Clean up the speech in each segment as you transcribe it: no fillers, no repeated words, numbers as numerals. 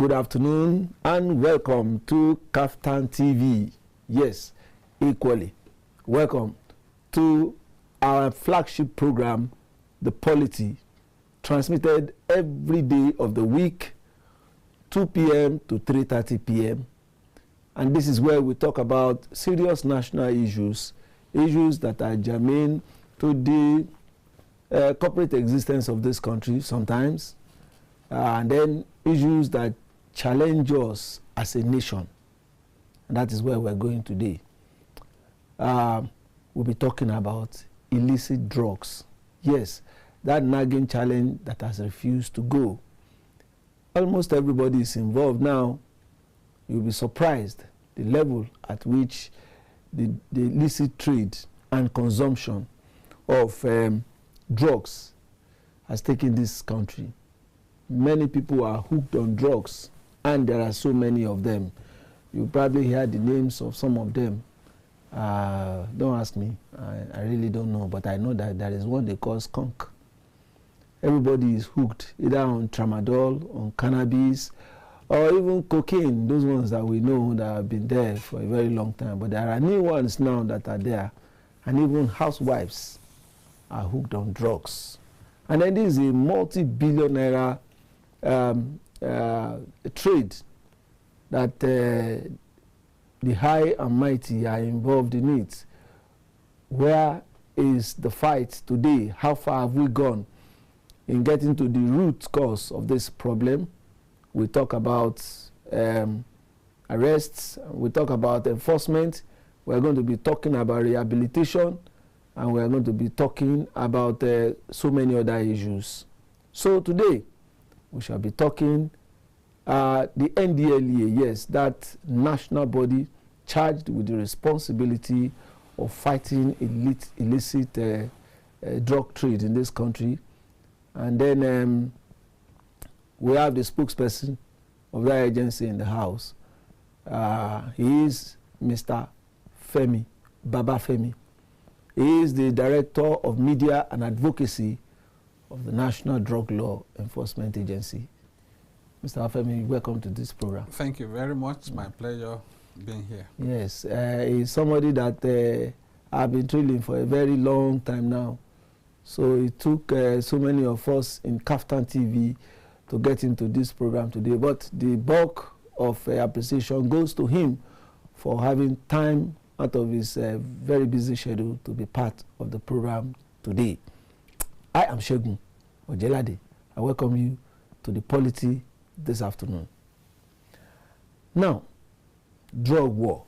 Good afternoon and welcome to KAFTAN TV. Yes, equally. Welcome to our flagship program, The Polity, transmitted every day of the week, 2 p.m. to 3:30 p.m. And this is where we talk about serious national issues, issues that are germane to the corporate existence of this country sometimes, and then issues that challenge us as a nation. And that is where we're going today. We'll be talking about illicit drugs. Yes, that nagging challenge that has refused to go. Almost everybody is involved now. You'll be surprised the level at which the illicit trade and consumption of drugs has taken this country. Many people are hooked on drugs, and there are so many of them. You probably heard the names of some of them. Don't ask me. I really don't know, but I know that there is one they call skunk. Everybody is hooked, either on tramadol, on cannabis, or even cocaine, those ones that we know that have been there for a very long time. But there are new ones now that are there, and even housewives are hooked on drugs. And then this is a multi-billion naira trade that the high and mighty are involved in it. Where is the fight today? How far have we gone in getting to the root cause of this problem? We talk about arrests, we talk about enforcement, we're going to be talking about rehabilitation, and we're going to be talking about so many other issues. So today, we shall be talking the NDLEA, yes, that national body charged with the responsibility of fighting illicit drug trade in this country. And then we have the spokesperson of that agency in the house. He is Mr. Femi, Baba Femi. He is the Director of Media and Advocacy of the National Drug Law Enforcement Agency. Mr. Femi, welcome to this program. Thank you very much. It's my pleasure being here. Yes, he's somebody that I've been trailing for a very long time now. So it took so many of us in KAFTAN TV to get into this program today. But the bulk of appreciation goes to him for having time out of his very busy schedule to be part of the program today. I am Segun Ojelade. I welcome you to the Polity this afternoon. Now, drug war.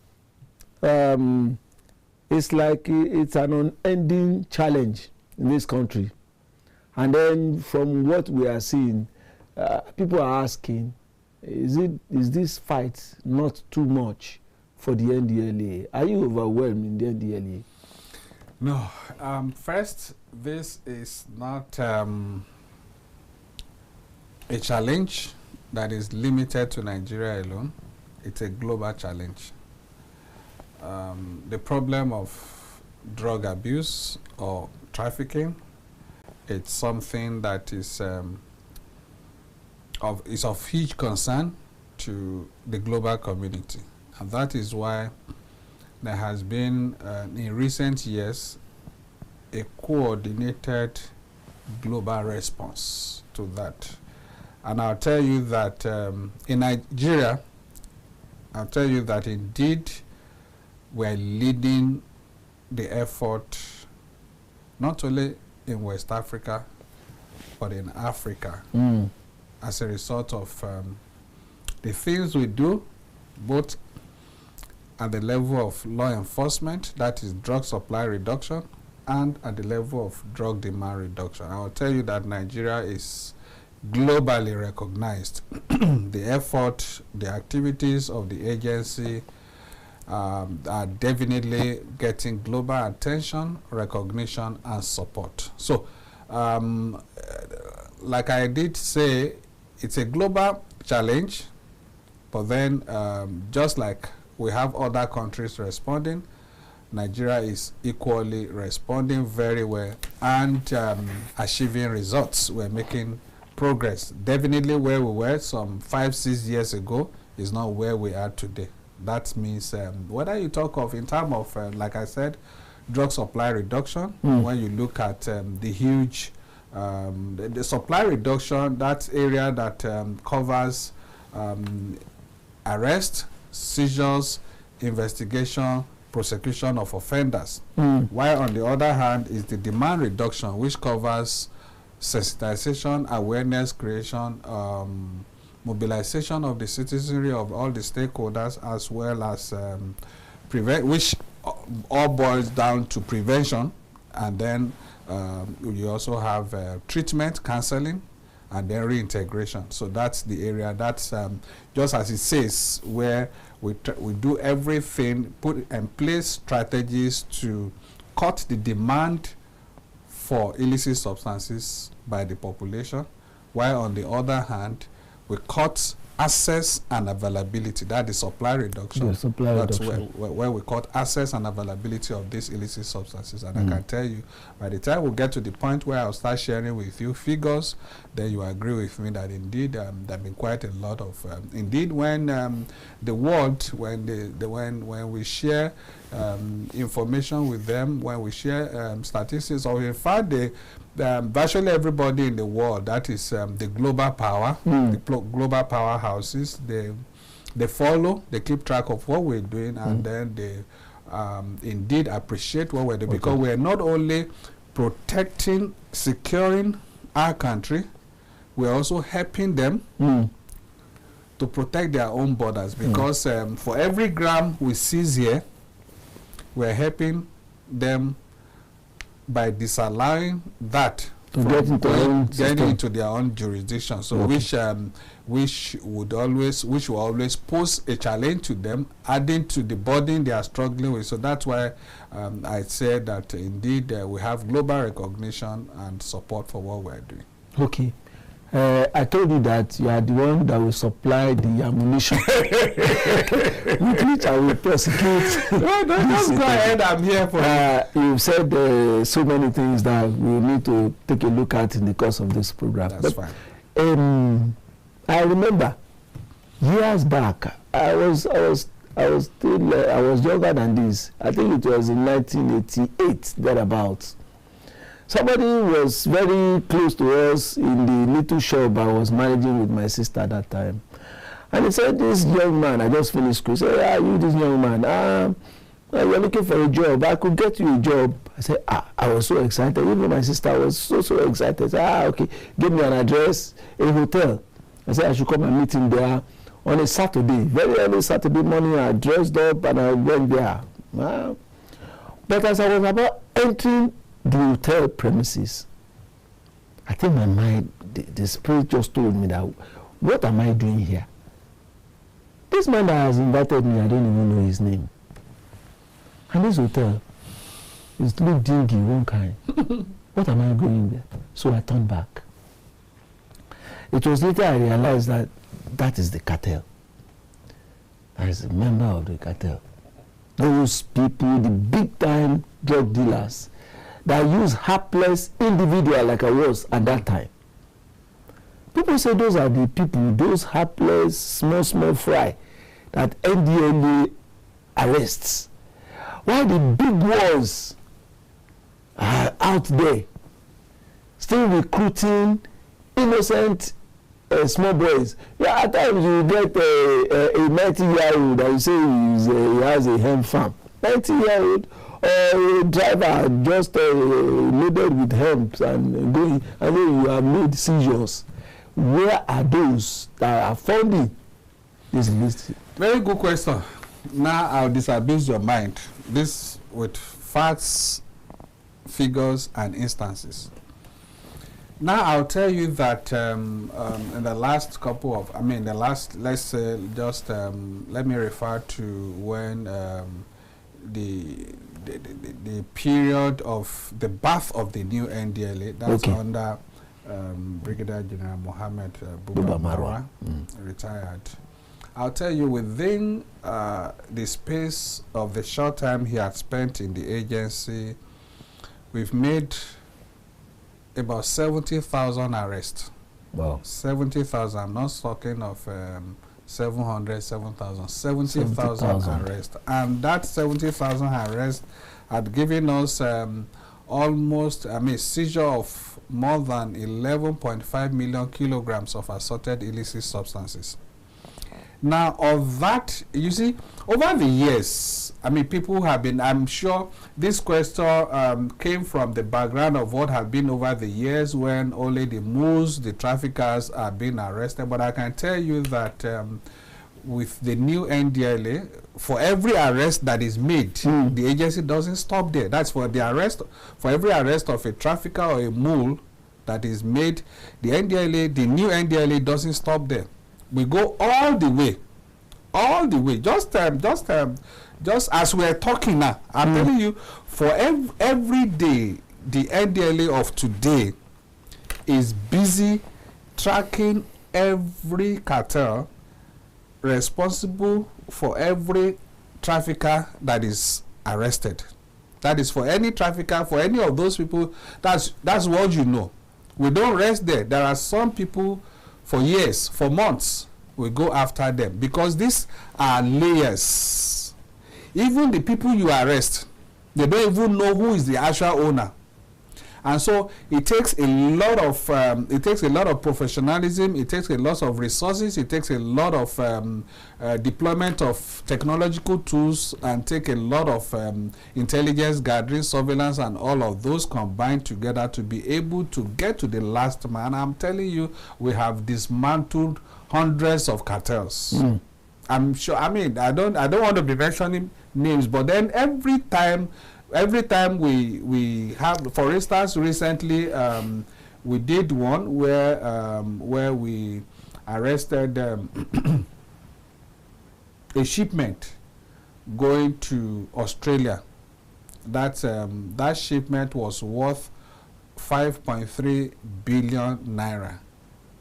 It's like it's an unending challenge in this country. And then from what we are seeing, people are asking, is this fight not too much for the NDLEA? Are you overwhelmed in the NDLEA? No. First, this is not a challenge that is limited to Nigeria alone. It's a global challenge. The problem of drug abuse or trafficking, it's something that is of huge concern to the global community. And that is why there has been, in recent years, a coordinated global response to that. And I'll tell you that in Nigeria, I'll tell you that indeed we're leading the effort not only in West Africa, but in Africa as a result of the things we do, both at the level of law enforcement, that is drug supply reduction, and at the level of drug demand reduction. I will tell you that Nigeria is globally recognized. The effort, the activities of the agency are definitely getting global attention, recognition, and support. So, like I did say, it's a global challenge, but then just like we have other countries responding, Nigeria is equally responding very well and achieving results. We're making progress. Definitely where we were some 5-6 years ago is not where we are today. That means whether you talk of in terms of, like I said, drug supply reduction, when you look at the huge, the supply reduction, that area that covers arrest, seizures, investigation, prosecution of offenders. While on the other hand is the demand reduction, which covers sensitization, awareness creation, mobilization of the citizenry of all the stakeholders, as well as which all boils down to prevention, and then you also have treatment, counseling, and then reintegration. So that's the area. That's just as it says, where we do everything, put in place strategies to cut the demand for illicit substances by the population, while on the other hand, we cut access and availability. That is supply reduction. Yeah, supply That's reduction. where we cut access and availability of these illicit substances. And I can tell you, by the time we get to the point where I'll start sharing with you figures, then you agree with me that indeed there have been quite a lot of indeed when the world, when we share information with them, when we share statistics, or in fact virtually everybody in the world, that is the global power, the global powerhouses, they follow, they keep track of what we're doing, and then they indeed appreciate what we're doing, because we're not only protecting, securing our country, we're also helping them to protect their own borders, because for every gram we seize here, we're helping them by disallowing that to get getting into their own jurisdiction. So which will always pose a challenge to them, adding to the burden they are struggling with. So that's why I said that indeed we have global recognition and support for what we're doing. Okay. I told you that you are the one that will supply the ammunition with which I will prosecute. No, just go ahead. I'm here for you. You've said so many things that we need to take a look at in the course of this program. That's fine. I remember years back, I was younger than this. I think it was in 1988 thereabouts. Somebody was very close to us in the little shop I was managing with my sister at that time. And he said, this young man, I just finished school, said, you this young man, you're looking for a job. I could get you a job. I said, I was so excited. Even my sister was so excited. I said, okay, give me an address, a hotel. I said, I should come and meet him there on a Saturday. Very early Saturday morning, I dressed up and I went there. But as I was about entering the hotel premises, I think my mind, the spirit just told me that, what am I doing here? This man that has invited me, I don't even know his name. And this hotel is look dingy, one kind. What am I going there? So I turned back. It was later I realized that that is the cartel. I was a member of the cartel. Those people, the big time drug dealers, that use hapless individual like I was at that time. People say those are the people, those hapless, small fry that NDLA arrests. While the big ones are out there, still recruiting innocent small boys. Yeah, at times you get a 90-year-old that you say he has a hemp farm. 90-year-old. A driver just loaded with hemp and going, I know you have made seizures. Where are those that are funding this list? Very good question. Now I'll disabuse your mind. This with facts, figures, and instances. Now I'll tell you that in the last couple of, let's say, just let me refer to when the period of the birth of the new NDLA, that's under Brigadier General Mohammed Buba Marwa, retired. I'll tell you, within the space of the short time he had spent in the agency, we've made about 70,000 arrests Wow. 70,000. I'm not talking of 700, 7,000. 70,000 arrests. And that 70,000 arrests had given us almost, seizure of more than 11.5 million kilograms of assorted illicit substances. Now, of that, you see, over the years, people have been, I'm sure this question came from the background of what has been over the years when only the mules, the traffickers are being arrested. But I can tell you that with the new Ndlea, for every arrest that is made, the agency doesn't stop there. That's for the arrest, for every arrest of a trafficker or a mule that is made, the Ndlea, the new Ndlea doesn't stop there. We go all the way, just as we're talking now. I'm telling you, for every day, the Ndlea of today is busy tracking every cartel responsible for every trafficker that is arrested. That is for any trafficker, for any of those people. That's what you know. We don't rest there. There are some people for years, for months, we go after them because these are layers. Even the people you arrest, they don't even know who is the actual owner. And so it takes a lot of professionalism. It takes a lot of resources. It takes a lot of deployment of technological tools, and take a lot of intelligence gathering, surveillance, and all of those combined together to be able to get to the last man. I'm telling you, we have dismantled hundreds of cartels. I'm sure. I don't want to be mentioning names, but then every time we have, for instance, recently we did one where we arrested a shipment going to Australia. That shipment was worth 5.3 billion naira.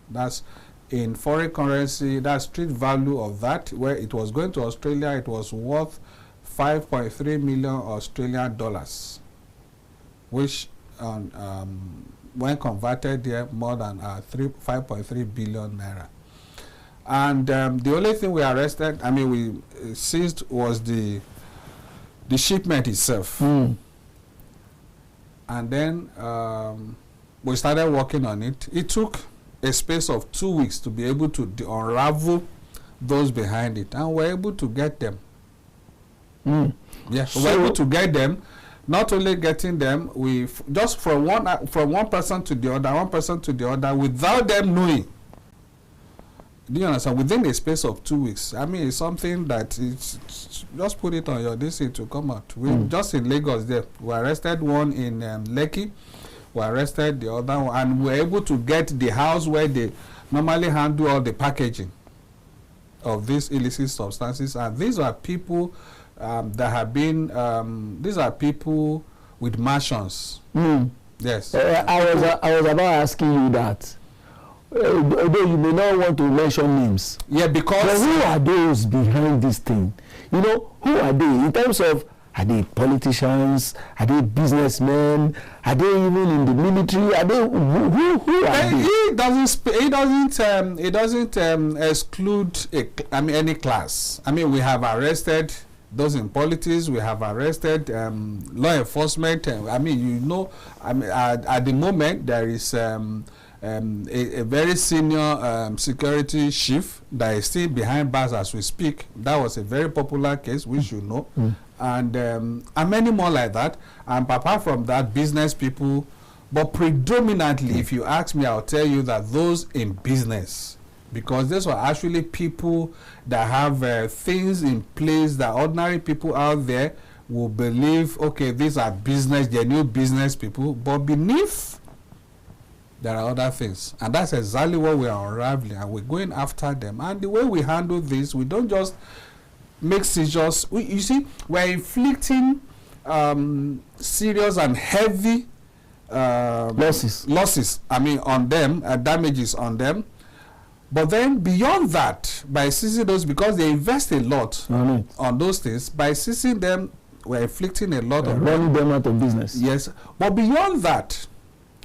That's in foreign currency. That street value of that, where it was going to Australia, it was worth 5.3 million Australian dollars, which when converted there, more than 5.3 billion naira. And the only thing we arrested, we seized, was the shipment itself. And then we started working on it. It took a space of 2 weeks to be able to unravel those behind it, and we're able to get them. Yeah, so we're able to get them. Not only getting them, we just from one person to the other, without them knowing. Do you understand? Within a space of 2 weeks. It's something that it's just put it on your DC to come out. We just in Lagos there, we arrested one in Lekki. We arrested the other one, and we were able to get the house where they normally handle all the packaging of these illicit substances. And these are people that have been, these are people with mansions. Yes. I was about asking you that. Although you may not want to mention names. Yeah, because... But who are those behind this thing? Who are they? In terms of, are they politicians? Are they businessmen? Are they even in the military? Are they who are they? It doesn't exclude any class. We have arrested those in politics. We have arrested law enforcement. At the moment there is a very senior security chief that is still behind bars as we speak. That was a very popular case, which you know. And many more like that. And apart from that, business people. But predominantly, if you ask me, I'll tell you that those in business, because these were actually people that have things in place that ordinary people out there will believe, okay, these are business, they're new business people. But beneath, there are other things. And that's exactly what we are unraveling, and we're going after them. And the way we handle this, we don't just make seizures. You see, we're inflicting serious and heavy losses on them, damages on them. But then beyond that, by seizing those, because they invest a lot on those things, by seizing them, we're inflicting a lot of running them out of business. Yes. But beyond that,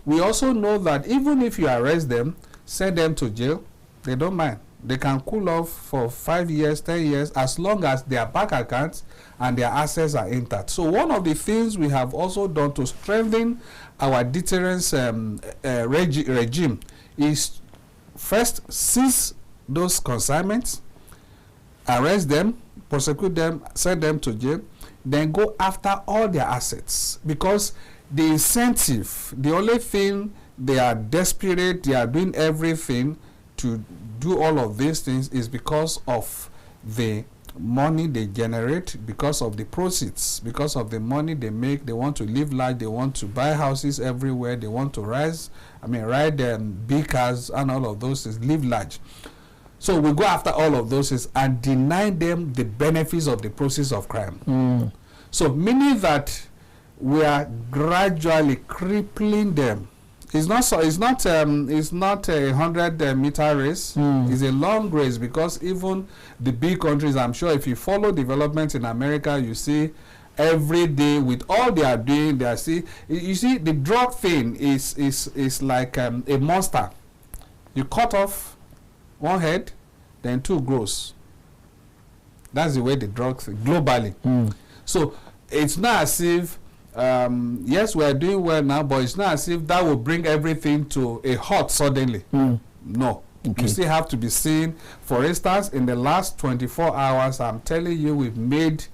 we also know that even if you arrest them, send them to jail, they don't mind. They can cool off for 5 years, 10 years, as long as their bank accounts and their assets are intact. So one of the things we have also done to strengthen our deterrence regime is first seize those consignments, arrest them, prosecute them, send them to jail, then go after all their assets. Because the incentive, the only thing they are desperate, they are doing everything to do all of these things is because of the money they generate, because of the proceeds, because of the money they make. They want to live large, they want to buy houses everywhere, they want to ride big cars and all of those things, live large. So we go after all of those things and deny them the benefits of the process of crime. So meaning that we are gradually crippling them. It's not a 100-meter race. It's a long race, because even the big countries, I'm sure if you follow development in America, you see every day with all they are doing, you see the drug thing is like a monster. You cut off one head, then two grows. That's the way the drug thing globally. So it's not as if yes, we are doing well now, but it's not as if that will bring everything to a halt suddenly. No. Okay. You still have to be seen. For instance, in the last 24 hours, I'm telling you, we've made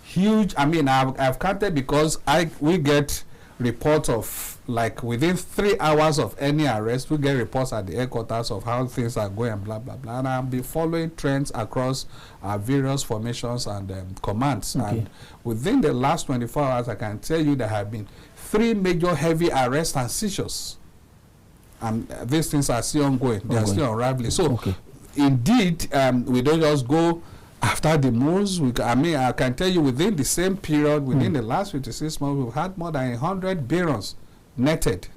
huge, I've counted, because we get reports of, like, within 3 hours of any arrest, we get reports at the headquarters of how things are going, blah, blah, blah. And I'll be following trends across our various formations and commands. Okay. And within the last 24 hours, I can tell you there have been 3 major heavy arrests and seizures. And these things are still ongoing. They are still unraveling. So, indeed, we don't just go after the moves. I can tell you, within the same period, within the last 56 months, we've had more than 100 barons netted.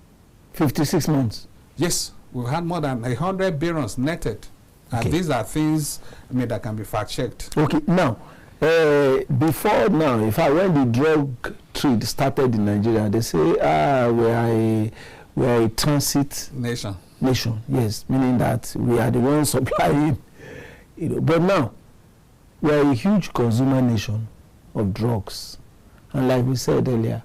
56 months? Yes, we've had more than 100 barons netted. And these are things that can be fact-checked. Okay, now, before now, when the drug trade started in Nigeria, they say, we are a transit nation. Yes, meaning that we are the ones supplying. But now, we are a huge consumer nation of drugs. And like we said earlier,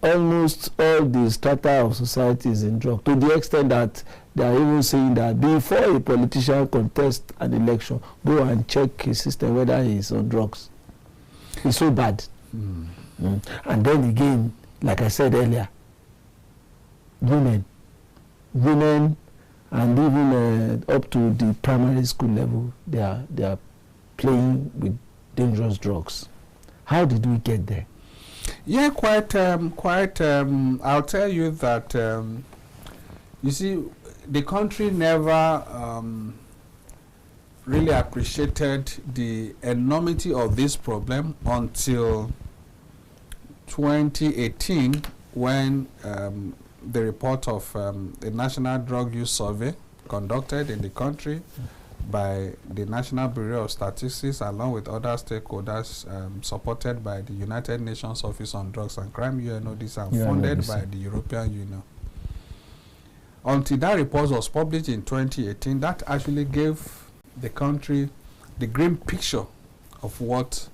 almost all the strata of society is in drugs, to the extent that they are even saying that before a politician contests an election, go and check his system whether he is on drugs. It's so bad. And then again, like I said earlier, women, and even up to the primary school level, they are playing with dangerous drugs. How did we get there? Yeah, quite. I'll tell you that, you see, the country never really appreciated the enormity of this problem until 2018, when the report of the National Drug Use Survey conducted in the country by the National Bureau of Statistics, along with other stakeholders, supported by the United Nations Office on Drugs and Crime, UNODC, and funded by the European Union. Until that report was published in 2018, that actually gave the country the grim picture of what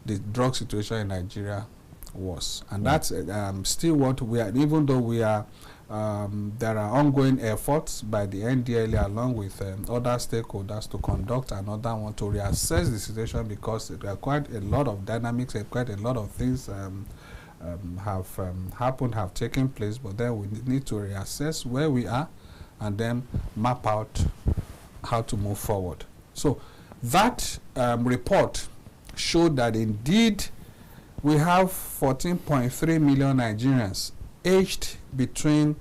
the drug situation in Nigeria was. And that's still what we are, even though we are there are ongoing efforts by the Ndlea along with other stakeholders to conduct another one to reassess the situation, because there are quite a lot of dynamics and quite a lot of things have happened, have taken place, but then we need to reassess where we are and then map out how to move forward. So that report showed that indeed we have 14.3 million Nigerians aged between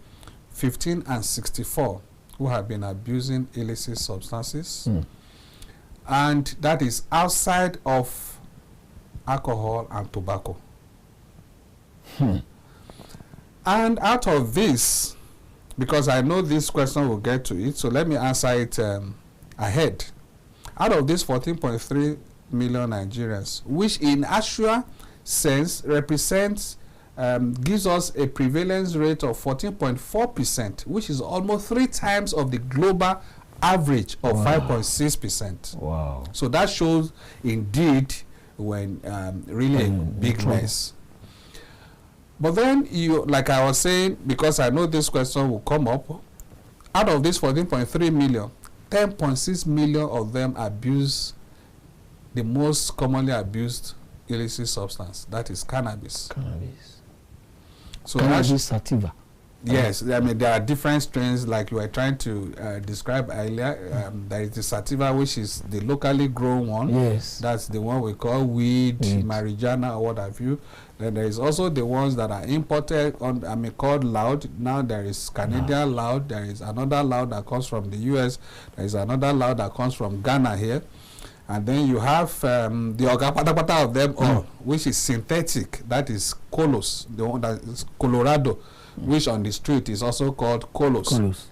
15 and 64 who have been abusing illicit substances. And that is outside of alcohol and tobacco. And out of this, because I know this question will get to it, so let me answer it ahead. Out of these 14.3 million Nigerians, which in actual sense represents gives us a prevalence rate of 14.4%, which is almost 3 times of the global average of 5.6%. Wow. So that shows indeed when really a big mess. But then you, like I was saying, because I know this question will come up, out of this 14.3 million, 10.6 million of them abuse the most commonly abused illicit substance, that is cannabis. Cannabis. So Cannabis sativa. Yes, I mean there are different strains, like you were trying to describe earlier. There is the sativa, which is the locally grown one. Yes. That's the one we call weed, marijuana, or what have you. Then there is also the ones that are imported, called loud. Now there is Canadian loud. There is another loud that comes from the US. There is another loud that comes from Ghana here. And then you have the Ogapatapata of them all, which is synthetic. That is Colos, the one that is Colorado, which on the street is also called Colos.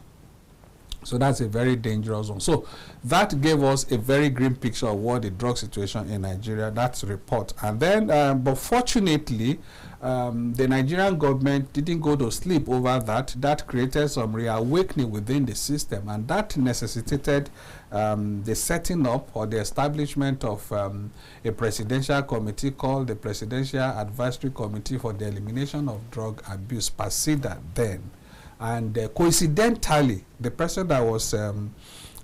So that's a very dangerous one. So that gave us a very grim picture of what the drug situation in Nigeria, that's report. And then, but fortunately, the Nigerian government didn't go to sleep over that. That created some reawakening within the system, and that necessitated the setting up or the establishment of a presidential committee called the Presidential Advisory Committee for the Elimination of Drug Abuse, PASIDA then. And coincidentally, the person that was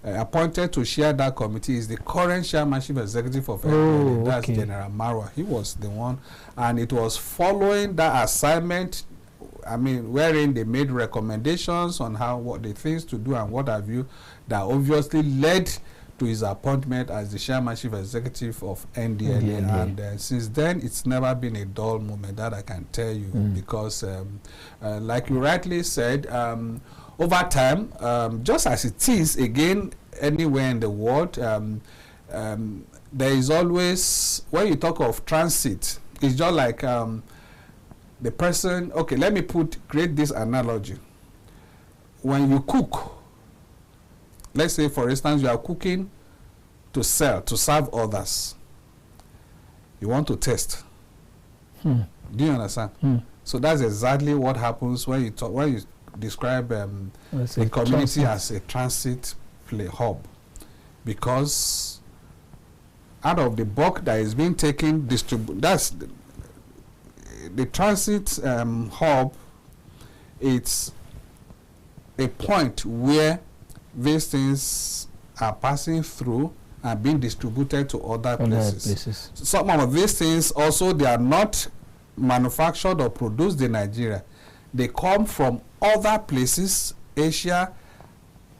appointed to chair that committee is the current chairman, chief executive of NDLEA, that's General Marwa. He was the one, and it was following that assignment, wherein they made recommendations on what the things to do and what have you, that obviously led to his appointment as the chairman, chief executive of NDLEA. And since then, it's never been a dull moment, that I can tell you, because like you rightly said, over time, just as it is again anywhere in the world, there is always, when you talk of transit, it's just like the person, okay, let me create this analogy. When you cook, let's say for instance you are cooking to sell, to serve others, you want to test. Do you understand? So that's exactly what happens when you describe the community as a transit hub, because out of the bulk that is being taken, that's the transit hub. It's a point where these things are passing through and being distributed to other places. Some of these things also, they are not manufactured or produced in Nigeria. They come from other places, Asia,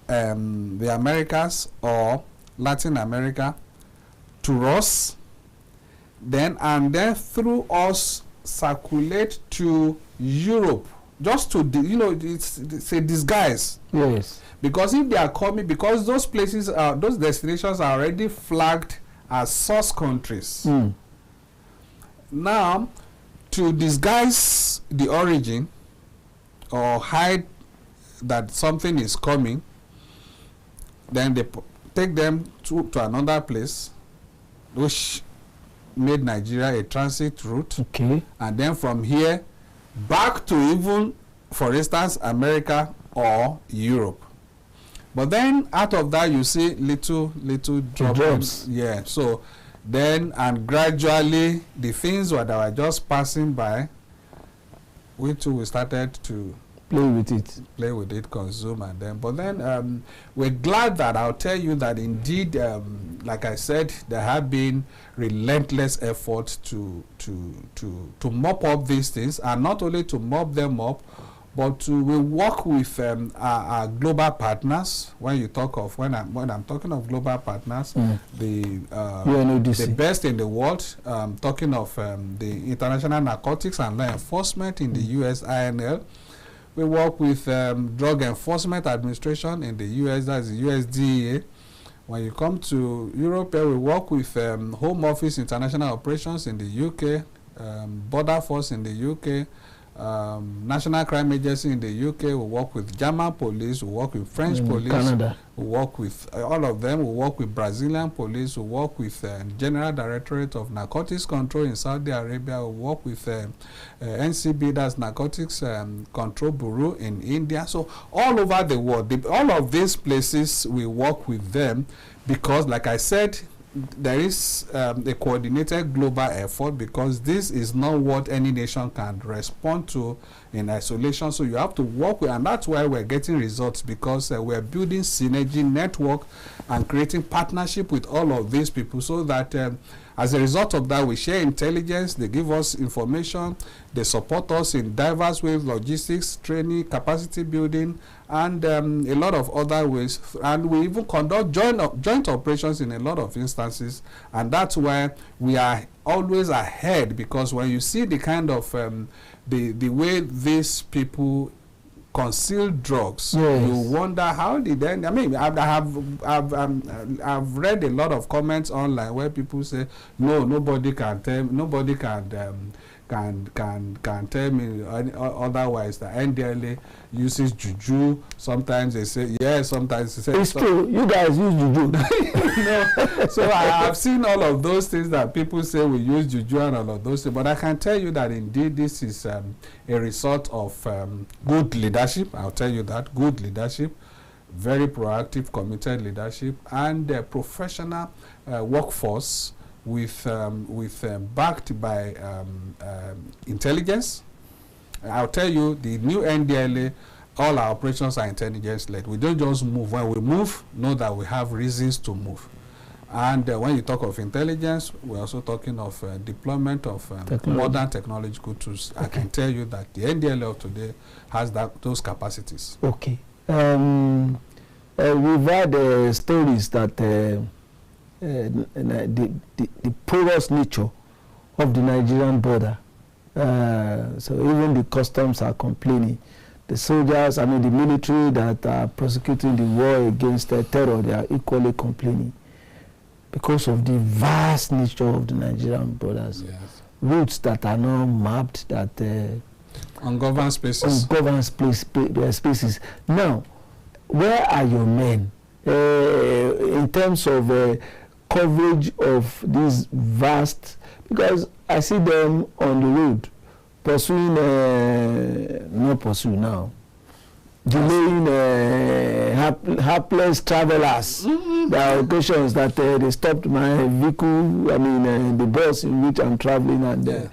the Americas or Latin America, to us, and then through us circulate to Europe, just to it's a disguise. Yes. Because if they are coming, because those places those destinations are already flagged as source countries. Now, to disguise the origin or hide that something is coming, then they take them to another place, which made Nigeria a transit route. Okay. And then from here back to even, for instance, America or Europe. But then out of that you see little drops. Yeah. So then, and gradually the things that were just passing by, we started to play with it, consume, and then. But then we're glad that I'll tell you that indeed, like I said, there have been relentless efforts to mop up these things, and not only to mop them up, but we work with our global partners. When I'm talking of global partners, the best in the world. Talking of the International Narcotics and Law Enforcement in the US, INL. We work with Drug Enforcement Administration in the US, that's the USDA. When you come to Europe, we work with Home Office International Operations in the UK, Border Force in the UK, National Crime Agency in the UK, we work with German police, we work with French police, Canada. We work with all of them, we work with Brazilian police, we work with General Directorate of Narcotics Control in Saudi Arabia, we work with NCB, that's Narcotics Control Bureau in India. So all over the world, all of these places, we work with them because, like I said, there is a coordinated global effort, because this is not what any nation can respond to in isolation. So you have to work with, and that's why we're getting results, because we're building synergy network and creating partnership with all of these people, so that as a result of that, we share intelligence, they give us information, they support us in diverse ways, logistics, training, capacity building, and a lot of other ways. And we even conduct joint operations in a lot of instances, and that's why we are always ahead, because when you see the kind of the way these people conceal drugs, yes, you wonder how did they, I mean, I've read a lot of comments online where people say, no, nobody can tell, nobody can tell me otherwise, that Ndlea uses juju. Sometimes they say yes, sometimes they say it's true, you guys use juju. No. So I have seen all of those things that people say we use juju and all of those things, but I can tell you that indeed this is a result of good leadership. I'll tell you that, good leadership, very proactive, committed leadership, and professional workforce with backed by intelligence. I'll tell you, the new Ndlea, all our operations are intelligence-led. We don't just move. When we move, know that we have reasons to move. And when you talk of intelligence, we're also talking of deployment of modern technological tools. Okay. I can tell you that the Ndlea of today has those capacities. Okay. We've had stories that the porous nature of the Nigerian border. So even the customs are complaining. The soldiers, I mean the military that are prosecuting the war against terror, they are equally complaining because of the vast nature of the Nigerian borders. Yes. Routes that are not mapped, that ungoverned spaces. Ungoverned spaces. Now, where are your men in terms of coverage of these vast, because I see them on the road pursuing, not pursue now, delaying hapless travelers. Mm-hmm. There are occasions that they stopped my vehicle, I mean the bus in which I'm traveling, and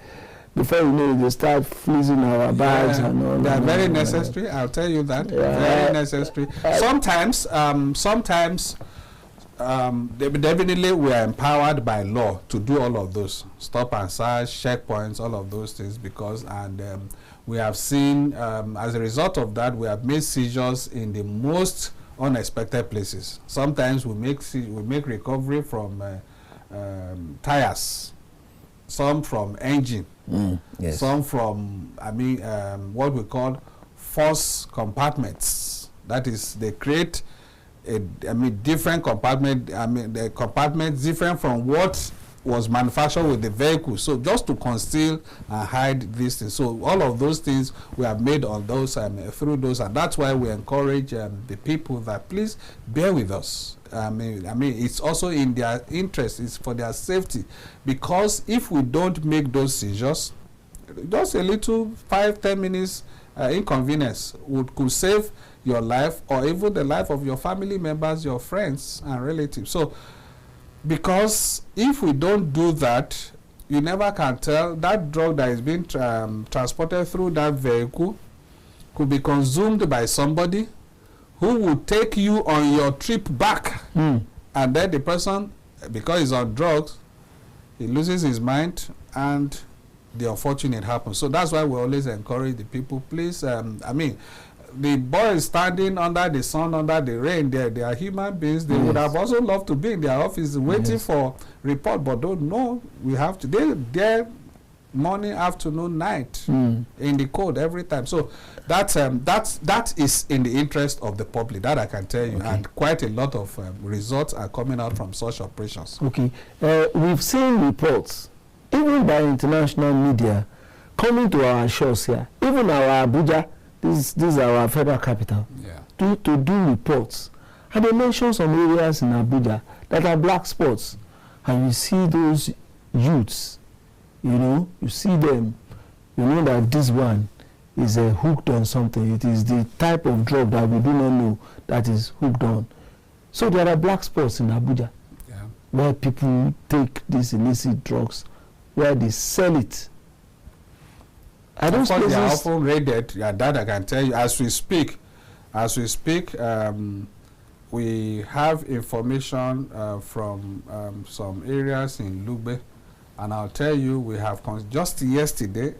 before you know it, they start freezing our bags and all. They are very necessary, I'll tell you that, very necessary. Sometimes, definitely we are empowered by law to do all of those stop and search, checkpoints, all of those things, because we have seen as a result of that, we have made seizures in the most unexpected places. Sometimes we make recovery from tires, some from engine, yes, some from what we call false compartments. That is, they create different compartment, the compartment different from what was manufactured with the vehicle, so just to conceal and hide these things. So all of those things we have made on those through those, and that's why we encourage the people that please bear with us. It's also in their interest, it's for their safety, because if we don't make those seizures, just a little 5-10 minutes inconvenience could save your life, or even the life of your family members, your friends and relatives. So because if we don't do that, you never can tell, that drug that is being transported through that vehicle could be consumed by somebody who will take you on your trip back, and then the person, because he's on drugs, he loses his mind and the unfortunate happens. So that's why we always encourage the people, please, the boys standing under the sun, under the rain, they are human beings. They would have also loved to be in their office waiting for report, but don't know. We have to, they're morning, afternoon, night in the code every time. So that is in the interest of the public, that I can tell you, and quite a lot of results are coming out from such operations. Okay, we've seen reports, even by international media, coming to our shores here, even our Abuja, this is our federal capital, to do reports. And they mention some areas in Abuja that are black spots. And you see those youths, you see them, you know that this one is hooked on something. It is the type of drug that we do not know that is hooked on. So there are black spots in Abuja where people take these illicit drugs, where they sell it. Of course, they are often raided. That I can tell you. As we speak, we have information from some areas in Lugbe, and I'll tell you, we have just yesterday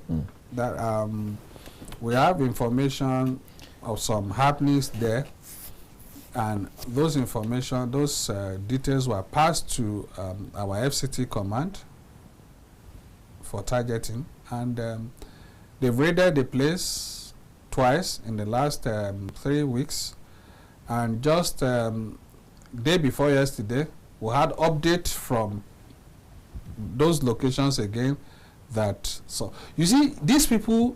that we have information of some happenings there, and those information, those details were passed to our FCT command for targeting, and they've raided the place twice in the last 3 weeks. And just day before yesterday, we had update from those locations again. That so you see, these people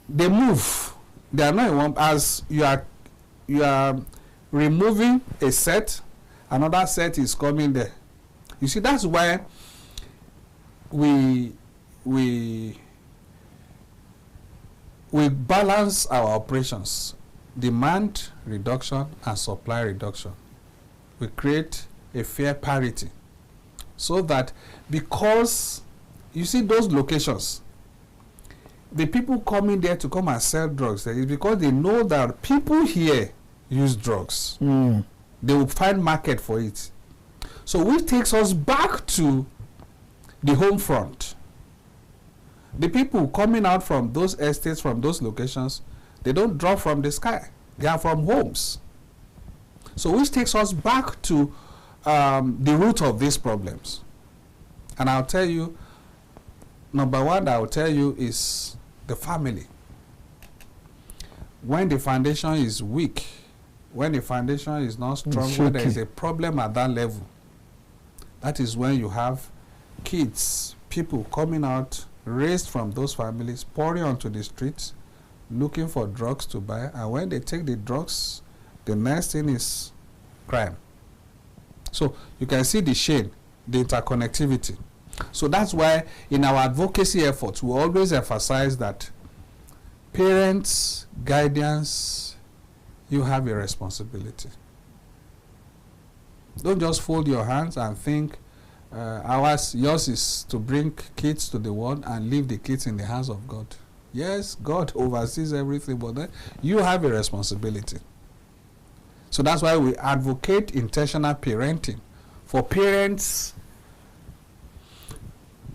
they move. They are not in one. As you are removing a set, another set is coming there. You see, that's why we balance our operations. Demand reduction and supply reduction. We create a fair parity, so that, because you see those locations, the people coming there to come and sell drugs, is because they know that people here use drugs. They will find market for it. So which takes us back to the home front. The people coming out from those estates, from those locations, they don't drop from the sky. They are from homes. So which takes us back to the root of these problems. And I'll tell you, number one that I'll tell you is the family. When the foundation is weak, when the foundation is not strong, when there is a problem at that level, that is when you have kids, people coming out, raised from those families, pouring onto the streets, looking for drugs to buy, and when they take the drugs, the next thing is crime. So you can see the chain, the interconnectivity. So that's why in our advocacy efforts, we always emphasize that parents, guardians, you have a responsibility. Don't just fold your hands and think yours is to bring kids to the world and leave the kids in the hands of God. Yes, God oversees everything, but then you have a responsibility. So that's why we advocate intentional parenting, for parents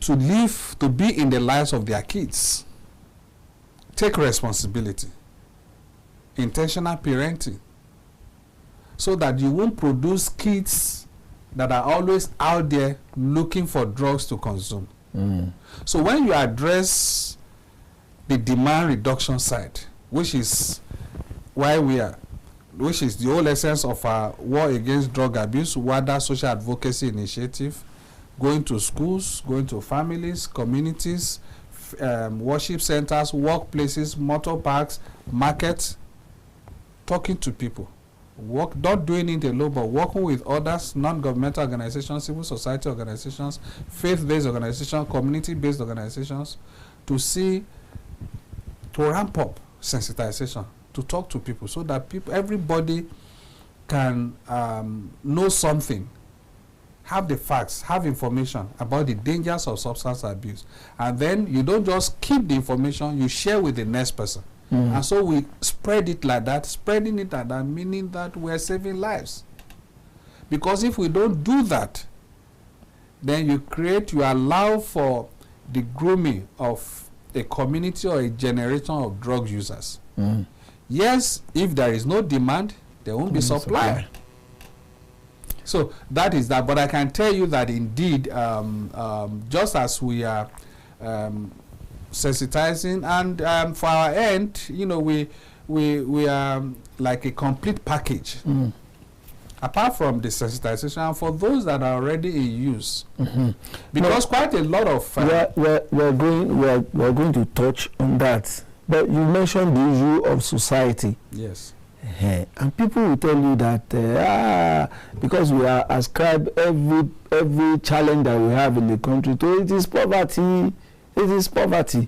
to live, to be in the lives of their kids. Take responsibility. Intentional parenting. So that you won't produce kids that are always out there looking for drugs to consume. So when you address the demand reduction side, which is why which is the whole essence of our war against drug abuse, WADA social advocacy initiative, going to schools, going to families, communities, worship centers, workplaces, motor parks, markets, talking to people. Not doing it alone, but working with others, non-governmental organizations, civil society organizations, faith-based organizations, community-based organizations, to ramp up sensitization, to talk to people, so that everybody can know something, have the facts, have information about the dangers of substance abuse. And then you don't just keep the information, you share with the next person. And so we spread it like that, spreading it like that, meaning that we're saving lives. Because if we don't do that, then you allow for the grooming of a community or a generation of drug users. Yes, if there is no demand, there won't be supply. So that is that. But I can tell you that indeed, just as we are sensitizing, and for our end, we are like a complete package. apart from the sensitization, for those that are already in use, because quite a lot of we're going to touch on that. But you mentioned the issue of society. Yes. And people will tell you that because we are ascribed every challenge that we have in the country to it is poverty. It is poverty.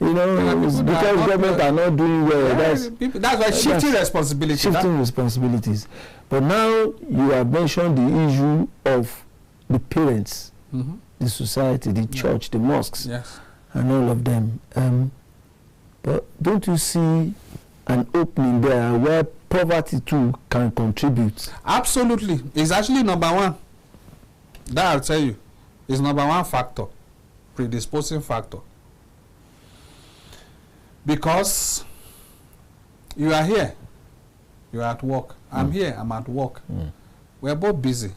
You know, it's because government are not doing well. That's why shifting responsibilities. Shifting responsibilities. But now you have mentioned the issue of the parents, the society, the church, the mosques, and all of them. But don't you see an opening there where poverty too can contribute? Absolutely. It's actually number one. That I'll tell you. It's number one factor, predisposing factor. Because you are here, you are at work. I'm here, I'm at work. We're both busy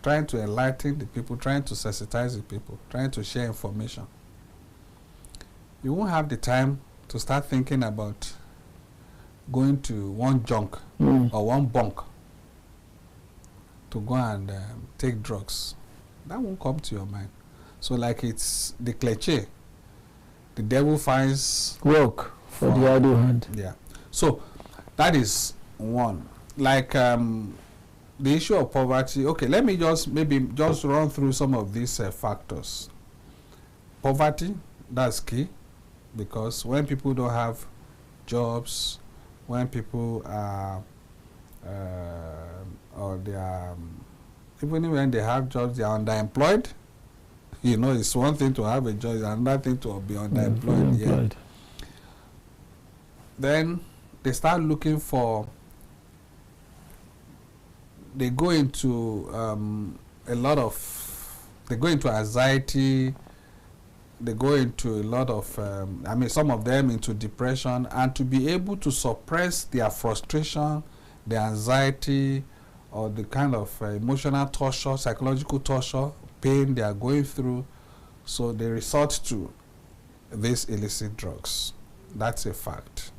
trying to enlighten the people, trying to sensitize the people, trying to share information. You won't have the time to start thinking about going to one junk or one bunk to go and take drugs. That won't come to your mind. So like it's the cliche, the devil finds work for the idle hand. Yeah. So that is one. Like the issue of poverty. Okay, let me just run through some of these factors. Poverty, that's key, because when people don't have jobs, when people are or they are even when they have jobs, they are underemployed. You know, it's one thing to have a job, it's another thing to be underemployed. Yeah. Then they start looking for, they go into they go into anxiety, they go into a lot of, some of them into depression, and to be able to suppress their frustration, their anxiety, or the kind of emotional torture, psychological torture, pain they are going through, so they resort to these illicit drugs. That's a fact.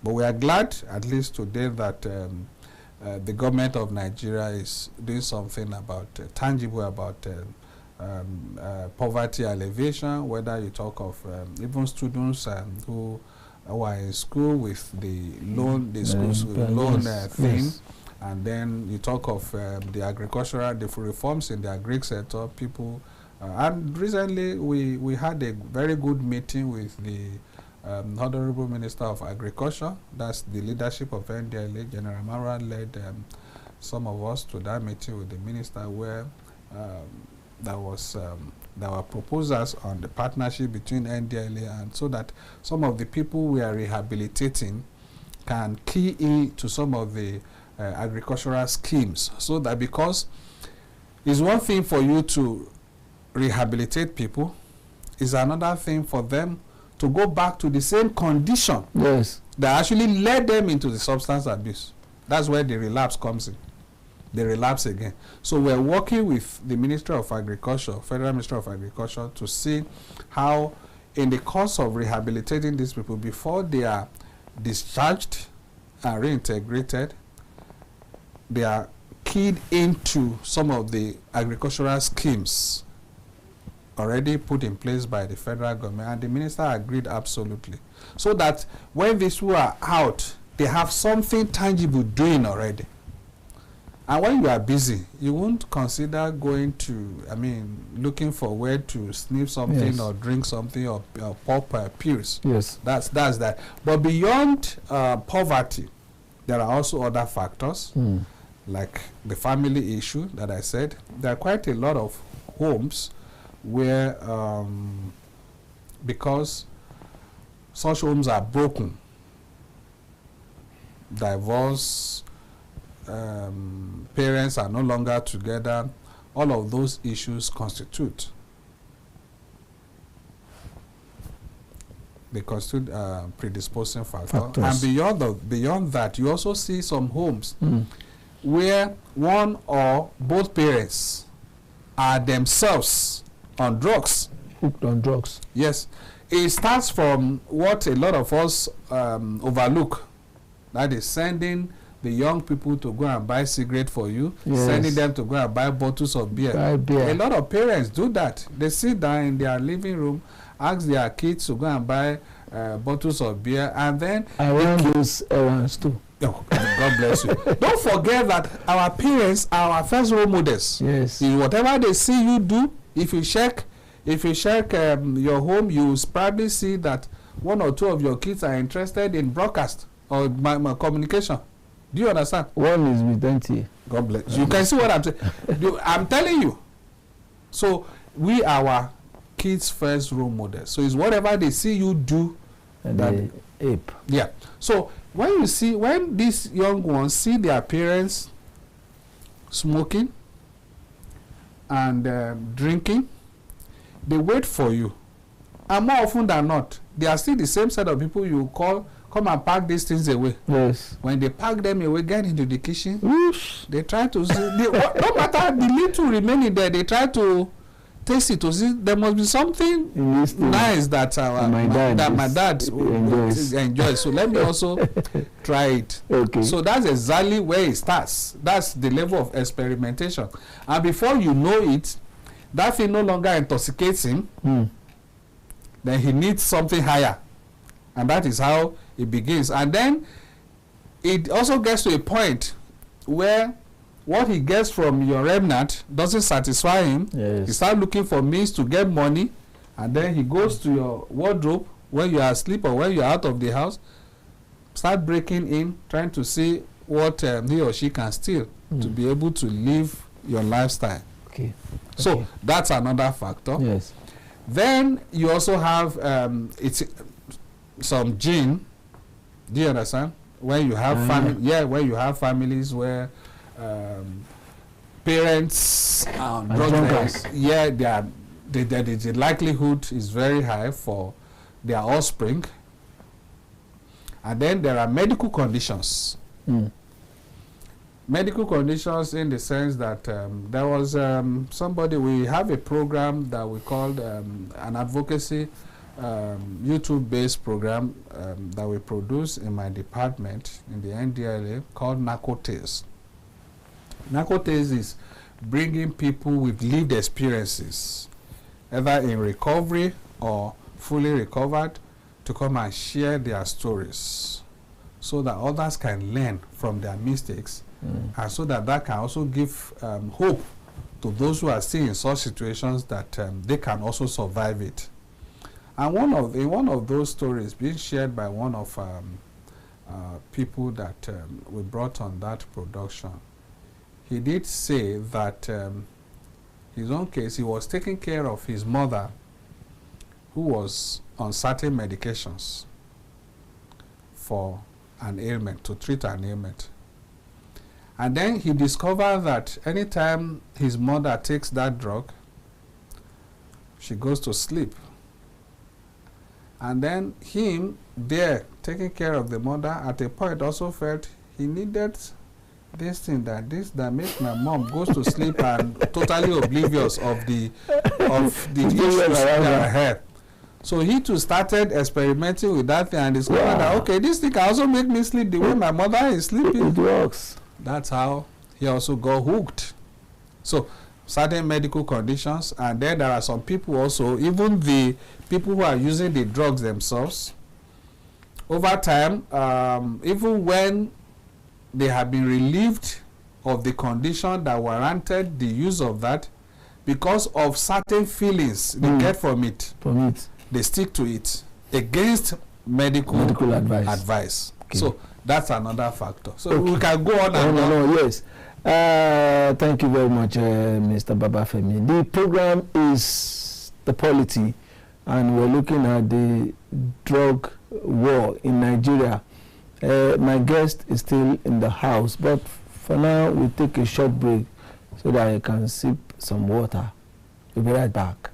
But we are glad, at least today, that the government of Nigeria is doing something about tangible about poverty alleviation, whether you talk of even students who are in school with the loan, the schools with loan thing. Yes. And then you talk of the agricultural, the reforms in the agri sector, people. And recently we had a very good meeting with the Honorable Minister of Agriculture. That's the leadership of Ndlea. General Mara led some of us to that meeting with the minister, where there were proposals on the partnership between Ndlea, and so that some of the people we are rehabilitating can key in to some of the agricultural schemes, so that, because it's one thing for you to rehabilitate people, it's another thing for them to go back to the same condition that actually led them into the substance abuse. That's where the relapse comes in. They relapse again. So we're working with the Ministry of Agriculture, Federal Ministry of Agriculture, to see how, in the course of rehabilitating these people, before they are discharged and reintegrated, they are keyed into some of the agricultural schemes already put in place by the federal government, and the minister agreed absolutely. So that when these who are out, they have something tangible doing already. And when you are busy, you won't consider going to, looking for where to sniff something or drink something or pop pills. Yes. That's that. But beyond poverty, there are also other factors. Like the family issue that I said. There are quite a lot of homes where, because such homes are broken, divorce, parents are no longer together, all of those issues constitute predisposing factors. And beyond that, you also see some homes where one or both parents are themselves on drugs. Hooked on drugs. Yes. It starts from what a lot of us overlook, that is sending the young people to go and buy cigarette for you, Yes. sending them to go and buy bottles of beer. Buy beer. A lot of parents do that. They sit down in their living room, ask their kids to go and buy bottles of beer, and then I run those errands too. oh, God bless you. Don't forget that our parents are our first role models. Yes. Whatever they see you do, if you check your home, you probably see that one or two of your kids are interested in broadcast or communication. Do you understand? One is with NTA. God bless you. You can see what I'm saying. I'm telling you. So we are our kids' first role models. So it's whatever they see you do. And the ape. Yeah. So when these young ones see their parents smoking and drinking, they wait for you. And more often than not, they are still the same set of people you call, come and pack these things away. Yes. When they pack them away, get into the kitchen, Whoosh. they try to see, no matter the little remaining there, they try to taste it to see there must be something nice that my dad enjoys. So let me also try it. Okay. So that's exactly where it starts. That's the level of experimentation. And before you know it, that thing no longer intoxicates him. Then he needs something higher. And that is how it begins. And then it also gets to a point where what he gets from your remnant doesn't satisfy him. Yes. He starts looking for means to get money, and then he goes to your wardrobe when you are asleep or when you are out of the house, start breaking in, trying to see what he or she can steal to be able to live your lifestyle. Okay. So that's another factor. Yes. Then you also have some gene. Do you understand? When you have when you have families where parents drunkards, the likelihood is very high for their offspring. And then there are medical conditions. Medical conditions in the sense that there was we have a program that we called an advocacy YouTube-based program that we produce in my department in the Ndlea called NIGCOMSAT. NIGCOMSAT is bringing people with lived experiences, either in recovery or fully recovered, to come and share their stories so that others can learn from their mistakes, and so that can also give hope to those who are still in such situations that they can also survive it. And one of those stories being shared by one of people that we brought on that production, he did say that his own case, he was taking care of his mother who was on certain medications for an ailment, to treat an ailment. And then he discovered that anytime his mother takes that drug, she goes to sleep. And then him there taking care of the mother at a point also felt he needed this thing that makes my mom goes to sleep and totally oblivious of the issues that I had. So he too started experimenting with that thing and discovered that okay, this thing can also make me sleep the way my mother is sleeping. It works. That's how he also got hooked. So certain medical conditions, and then there are some people also, even the people who are using the drugs themselves, over time, even when they have been relieved of the condition that warranted the use of that, because of certain feelings they get from it, they stick to it against medical advice. Okay. So that's another factor. So we can go on and on. Yes. Thank you very much, Mr. Babafemi. The program is The Polity, and we're looking at the drug war in Nigeria. My guest is still in the house, but for now we'll take a short break so that I can sip some water. We'll be right back.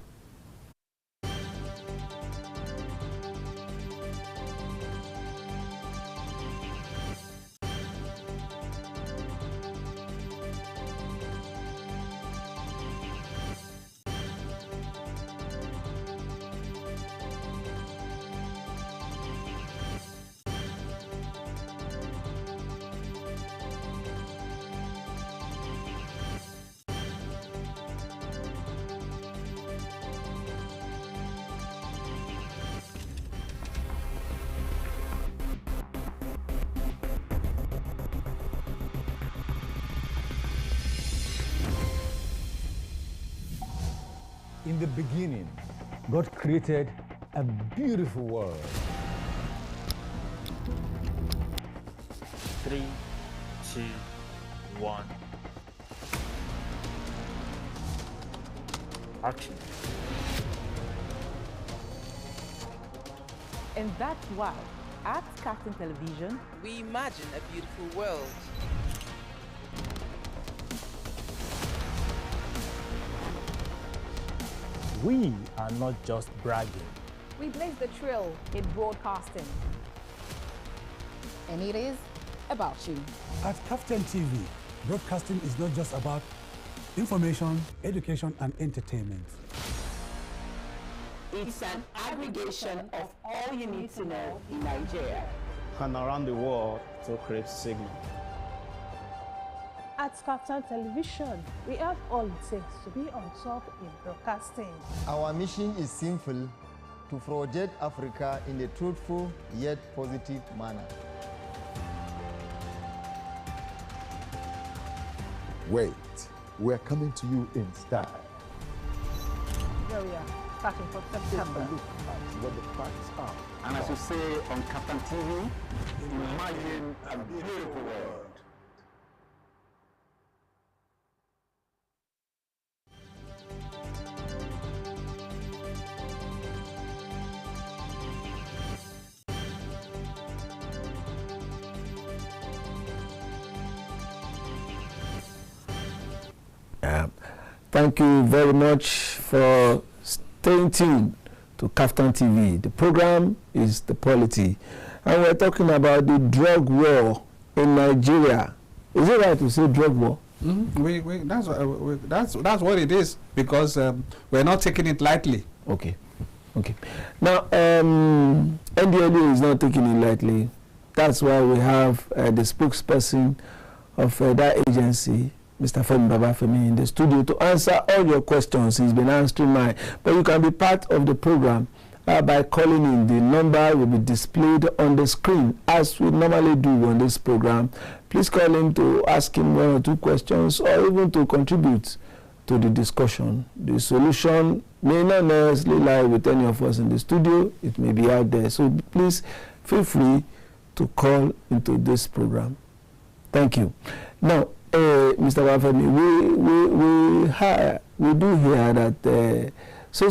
In the beginning, God created a beautiful world. 3, 2, 1. Action. And that's why, at KAFTAN Television, we imagine a beautiful world. We are not just bragging. We blaze the trail in broadcasting. And it is about you. At KAFTAN TV, broadcasting is not just about information, education, and entertainment. it's an aggregation of all you need to know in Nigeria. And around the world to create signal. At KAFTAN Television, we have all it takes to be on top in broadcasting. Our mission is simple: to project Africa in a truthful yet positive manner. Wait, we're coming to you in style. Here we are, starting from September. Look at what the facts are. And as you say on KAFTAN TV, imagine a beautiful world. Thank you very much for staying tuned to KAFTAN TV. The program is The Polity, and we're talking about the drug war in Nigeria. Is it right to say drug war? Mm-hmm. That's what it is, because we're not taking it lightly. Okay. Now, Ndlea is not taking it lightly. That's why we have the spokesperson of that agency, Mr. Femi Babafemi, in the studio to answer all your questions. He's been answering mine. But you can be part of the program by calling in. The number will be displayed on the screen as we normally do on this program. Please call in to ask him 1 or 2 questions, or even to contribute to the discussion. The solution may not necessarily lie with any of us in the studio. It may be out there. So please feel free to call into this program. Thank you. Now, Mr. Babafemi, we do hear that so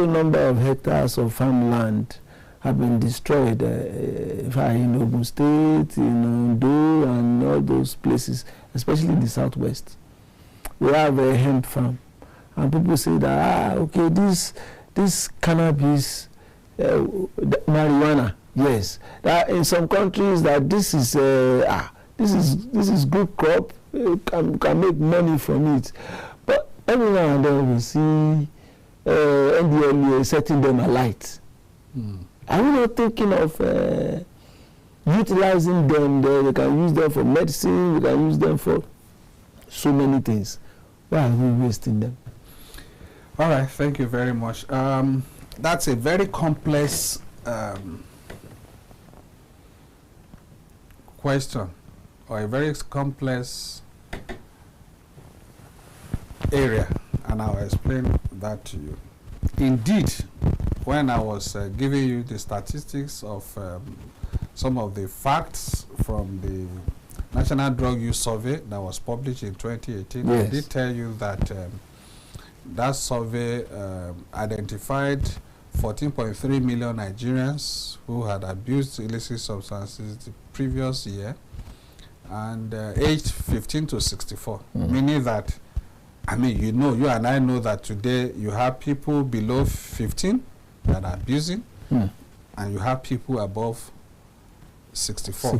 number of hectares of farmland have been destroyed in Ogun State, in Ondo, and all those places, especially in the southwest. We have a hemp farm, and people say that okay, this cannabis, marijuana, yes, that in some countries that this is good crop, can make money from it, but every now and then we see Ndlea setting them alight. Are we not thinking of utilizing them? They can use them for medicine, we can use them for so many things. Why are we wasting them? All right, thank you very much. That's a very complex question, or a very complex area, and I'll explain that to you. Indeed, when I was giving you the statistics of some of the facts from the National Drug Use Survey that was published in 2018, yes. I did tell you that that survey identified 14.3 million Nigerians who had abused illicit substances the previous year, and aged 15 to 64, meaning that, I mean, you and I know that today you have people below 15 that are abusing, and you have people above 64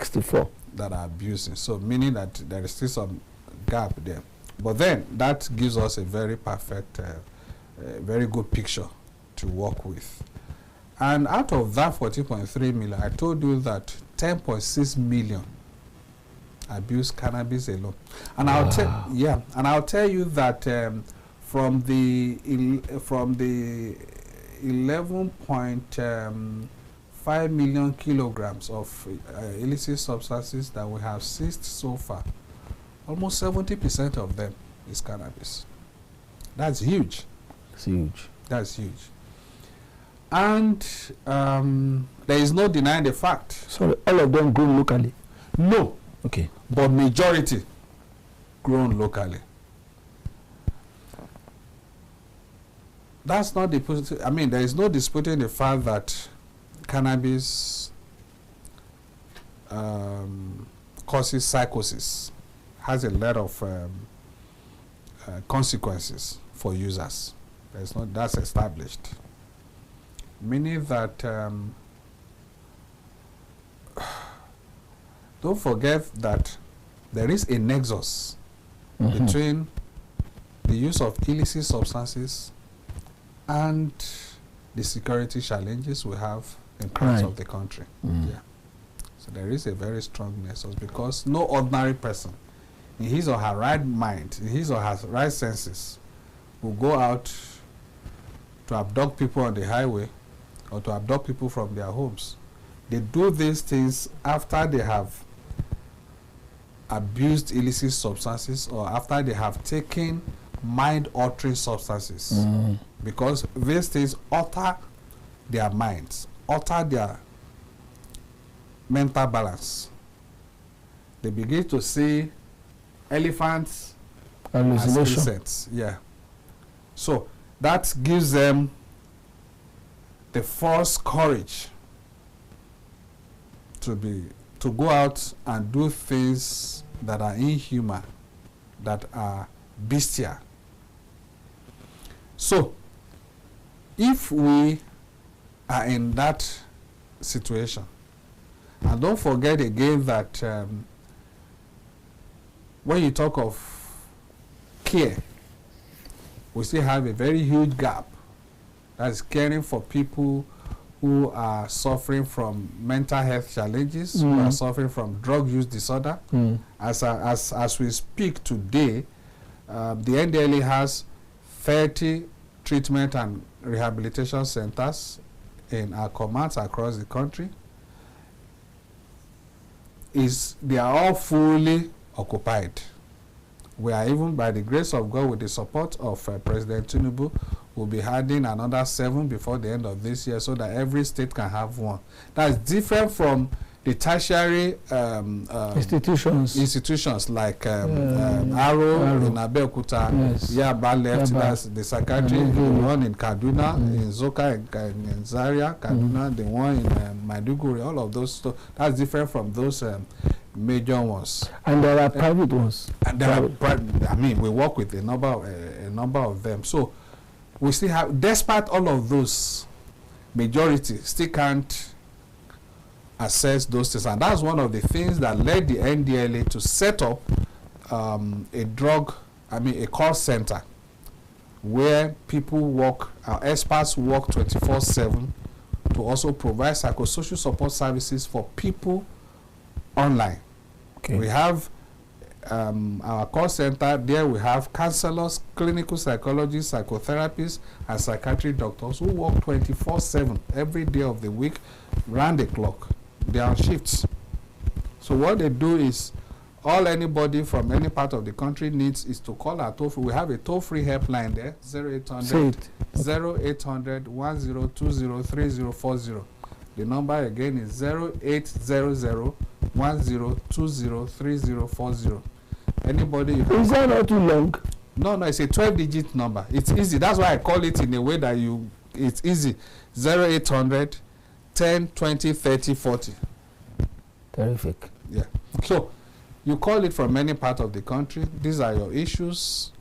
that are abusing. So meaning that there is still some gap there. But then that gives us a very perfect, very good picture to work with. And out of that 14.3 million, I told you that 10.6 million abuse cannabis alone. And I'll tell you that from the 11.5 million kilograms of illicit substances that we have seized so far, almost 70% of them is cannabis. That's huge. It's huge. That's huge. And there is no denying the fact. So all of them grown locally? No. Okay. But majority grown locally. That's not the, I mean, there is no disputing the fact that cannabis causes psychosis, has a lot of consequences for users. There's not, that's established. Meaning that don't forget that there is a nexus between the use of illicit substances and the security challenges we have in parts of the country. Yeah. So there is a very strong nexus, because no ordinary person in his or her right mind, in his or her right senses, will go out to abduct people on the highway or to abduct people from their homes. They do these things after they have abused illicit substances or after they have taken mind-altering substances, because these things alter their minds, alter their mental balance. They begin to see elephants as insects. Yeah. So that gives them the false courage to go out and do things that are inhuman, that are bestial. So if we are in that situation, and don't forget again that when you talk of care, we still have a very huge gap. That's caring for people who are suffering from mental health challenges, who are suffering from drug use disorder. As we speak today, the Ndlea has 30 treatment and rehabilitation centers in our commands across the country. They are all fully occupied. We are, even by the grace of God, with the support of President Tinubu, will be adding another 7 before the end of this year, so that every state can have one. That's different from the tertiary institutions like Arrow in Abeokuta, Yaba left, that's the psychiatry, the one in Kaduna, in Zoka, in Zaria, Kaduna, the one in Maiduguri, all of those stuff. That's different from those major ones. And there are private ones. And there are, I mean, we work with a number of them. So we still have, despite all of those, majority still can't assess those things. And that's one of the things that led the Ndlea to set up a call center where people work, our experts work 24/7 to also provide psychosocial support services for people online. Okay. We have our call center there. We have counselors, clinical psychologists, psychotherapists, and psychiatric doctors who work 24/7 every day of the week, round the clock. They are on shifts. So what they do is, all anybody from any part of the country needs is to call our toll-free. We have a toll-free helpline there, 0800 1020 3040. The number again is 0800 1020 3040. Anybody. Is that not too long? No, it's a 12-digit number. It's easy. That's why I call it in a way that it's easy. 0800 10 20 30 40. Terrific. Yeah. So you call it from any part of the country. These are your issues.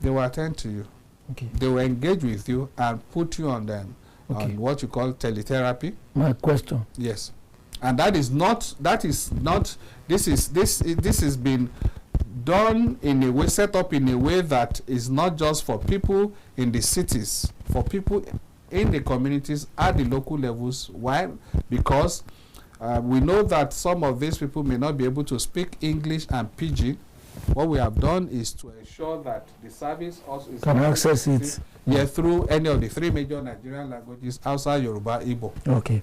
They will attend to you. Okay. They will engage with you and put you on them. Okay. On what you call teletherapy. My question. Yes. And this has been done in a way, set up in a way that is not just for people in the cities, for people in the communities at the local levels. Why? Because we know that some of these people may not be able to speak English and Pidgin. What we have done is to ensure that the service also is can access it. Yeah, through any of the 3 major Nigerian languages outside Yoruba, Igbo. Okay.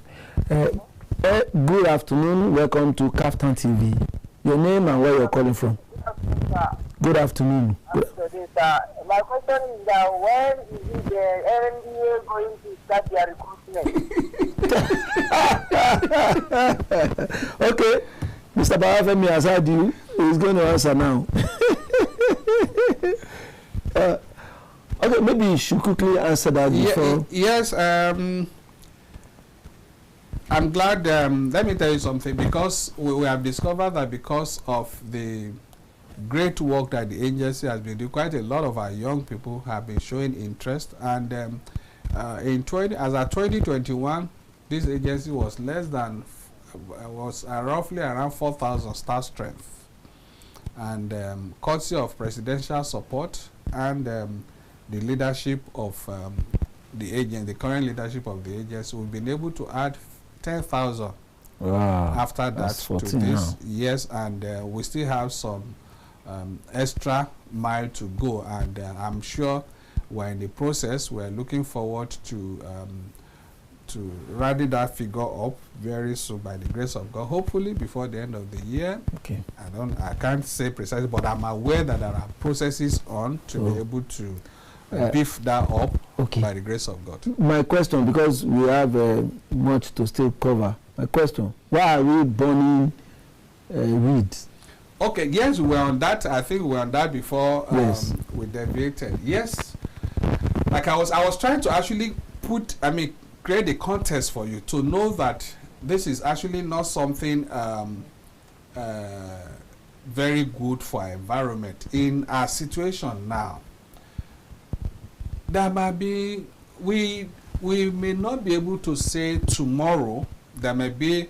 Good afternoon. Welcome to KAFTAN TV. Your name and where you're calling from. Good afternoon. Good afternoon, sir. my question is that when is the NDA going to start their recruitment? Okay, Mr. Bawafemi has heard you. He's going to answer now. Okay, maybe you should quickly answer that before. Yes, I'm glad. Let me tell you something, because we have discovered that because of the great work that the agency has been doing, quite a lot of our young people have been showing interest. And as of 2021, this agency was roughly around 4,000 staff strength. And courtesy of presidential support and the leadership of the current leadership of the agency, we've been able to add 10,000 after that to this. Now. Yes, and we still have some extra mile to go, and I'm sure we're in the process. We're looking forward to rounding that figure up very soon by the grace of God, hopefully before the end of the year. Okay. I can't say precisely, but I'm aware that there are processes on to be able to beef that up by the grace of God. My question, because we have much to still cover. My question: why are we burning weeds? Okay. Yes, we were on that. I think we were on that before. Yes. We deviated. Yes. Like I was trying to actually create a context for you to know that this is actually not something very good for our environment. In our situation now, there might be, we may not be able to say tomorrow. There may be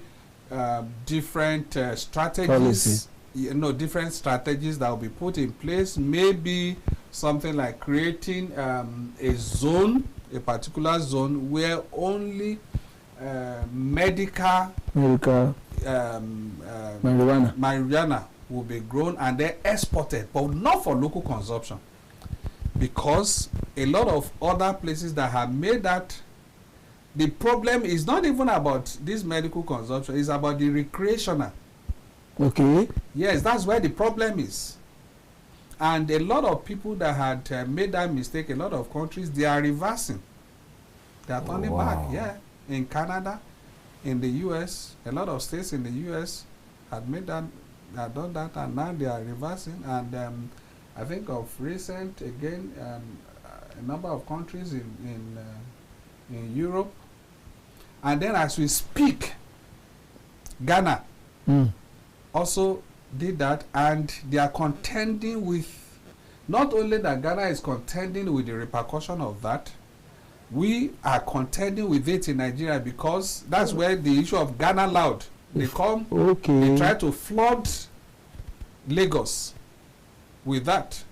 different strategies, different strategies that will be put in place. Maybe something like creating a particular zone where only medical marijuana will be grown and then exported, but not for local consumption. Because a lot of other places that have made that, the problem is not even about this medical consumption, it's about the recreational. Okay. Yes, that's where the problem is. And a lot of people that had made that mistake, a lot of countries, they are reversing. They are turning back. Yeah. In Canada, in the US, a lot of states in the US had done that, and now they are reversing. And I think of recent, again, a number of countries in Europe. And then as we speak, Ghana also did that, and they are contending with, not only that Ghana is contending with the repercussion of that, we are contending with it in Nigeria, because that's where the issue of Ghana Loud, they come, they try to flood Lagos with that.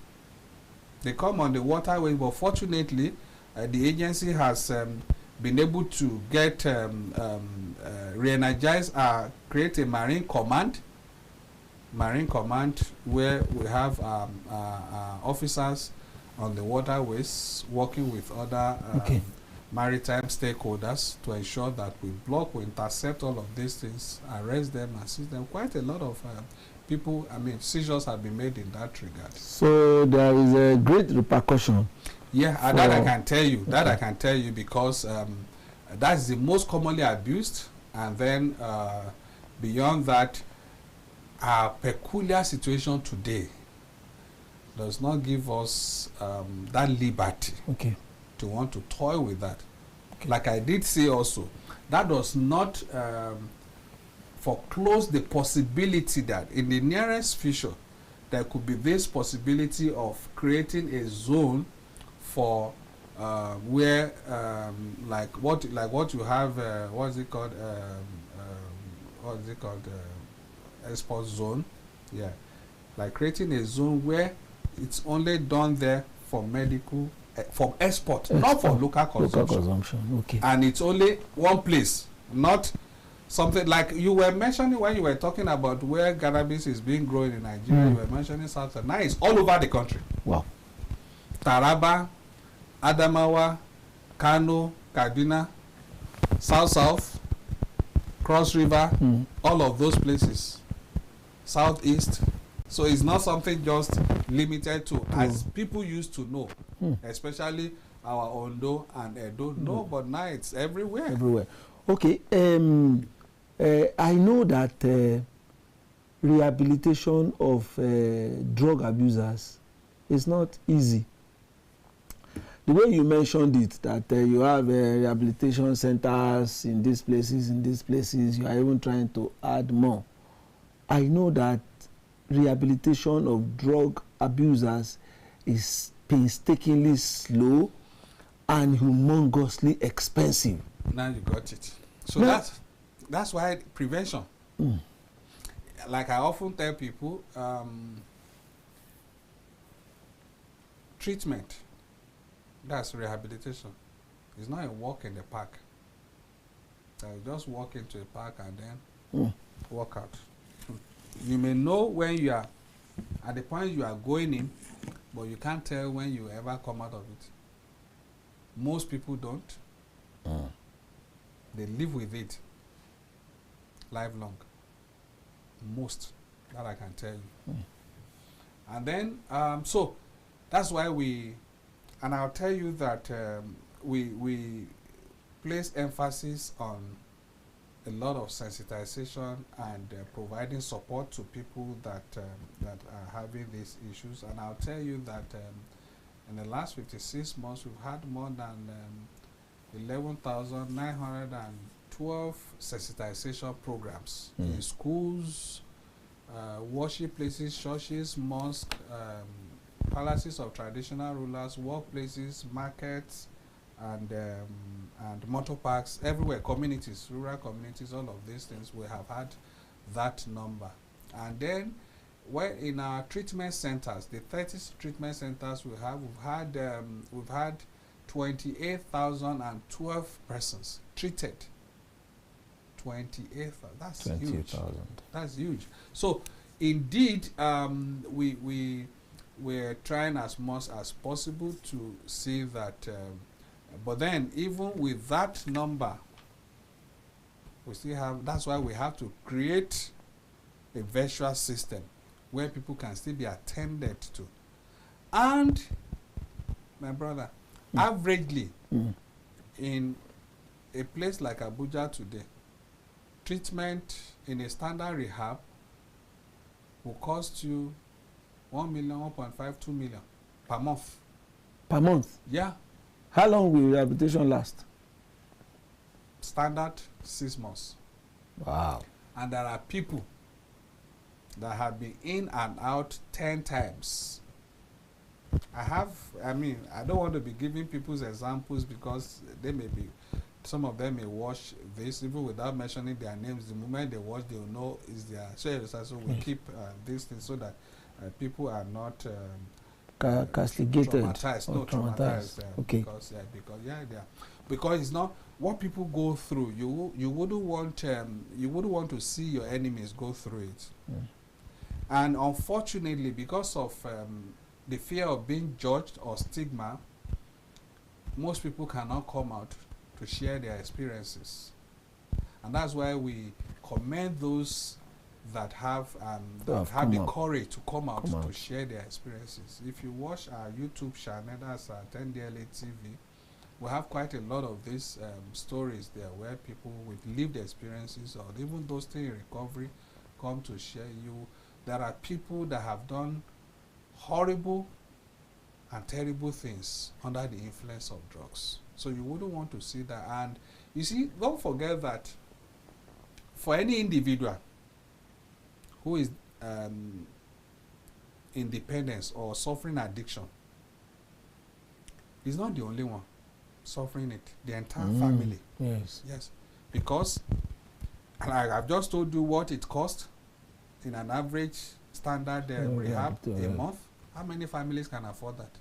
They come on the waterway, but fortunately, the agency has been able to get re-energize, create a marine command where we have officers on the waterways working with other maritime stakeholders to ensure that we block, we intercept all of these things, arrest them, assist them. Quite a lot of people, seizures have been made in that regard. So there is a great repercussion. Yeah, and that I can tell you. That I can tell you, because that's the most commonly abused. And then beyond that, our peculiar situation today does not give us that liberty to want to toy with that. Like I did say also, that does not foreclose the possibility that in the nearest future there could be this possibility of creating a zone for where like what you have what's it called export zone, like creating a zone where it's only done there for medical for export, not for local consumption. And it's only one place, not something like you were mentioning when you were talking about where cannabis is being grown in Nigeria. You were mentioning South, now it's all over the country. Wow. Taraba, Adamawa, Kano, Kaduna, South, Cross River, all of those places, Southeast. So it's not something just limited to, as people used to know, especially our Ondo and Edo. No, but now it's everywhere. Everywhere. Okay. I know that rehabilitation of drug abusers is not easy. The way you mentioned it, that you have rehabilitation centers in these places, you are even trying to add more. I know that rehabilitation of drug abusers is painstakingly slow and humongously expensive. Now you got it. So that's why prevention. Like I often tell people, treatment, that's rehabilitation. It's not a walk in the park. You just walk into a park and then walk out. You may know when you are at the point you are going in, but you can't tell when you ever come out of it. Most people don't. They live with it lifelong. Most, that I can tell you. And then, so that's why and I'll tell you that we place emphasis on a lot of sensitization and providing support to people that are having these issues. And I'll tell you that in the last 56 months, we've had more than 11,912 sensitization programs in schools, worship places, churches, mosques, palaces of traditional rulers, workplaces, markets, and motor parks, everywhere, communities, rural communities, all of these things, we have had that number. And then, in our treatment centers, the 30 treatment centers we've had 28,012 persons treated. 28,000. That's huge. That's huge. So, indeed, we're trying as much as possible to see that. But then, even with that number, we still have. That's why we have to create a virtual system where people can still be attended to. And, my brother, averagely, in a place like Abuja today, treatment in a standard rehab will cost you 1 million, 1.5, 2 million per month. Per month? Yeah. How long will rehabilitation last? Standard 6 months. Wow. And there are people that have been in and out 10 times. I don't want to be giving people's examples because they may be, some of them may watch this even without mentioning their names. The moment they watch, they will know is their shares. So we keep these things so that people are not castigated traumatized. or No, traumatized. Okay. Because it's not what people go through. You wouldn't want to see your enemies go through it. And unfortunately, because of the fear of being judged or stigma, most people cannot come out to share their experiences. And that's why we commend those that have the courage to come out to share their experiences. If you watch our YouTube channel, that's Ndlea TV, we have quite a lot of these stories there where people with lived experiences or even those still in recovery come to share you. There are people that have done horrible and terrible things under the influence of drugs. So you wouldn't want to see that. And you see, don't forget that for any individual who is in dependence or suffering addiction, he's not the only one suffering it. The entire family. Yes. Yes. Because I've just told you what it costs in an average standard rehab a month. How many families can afford that?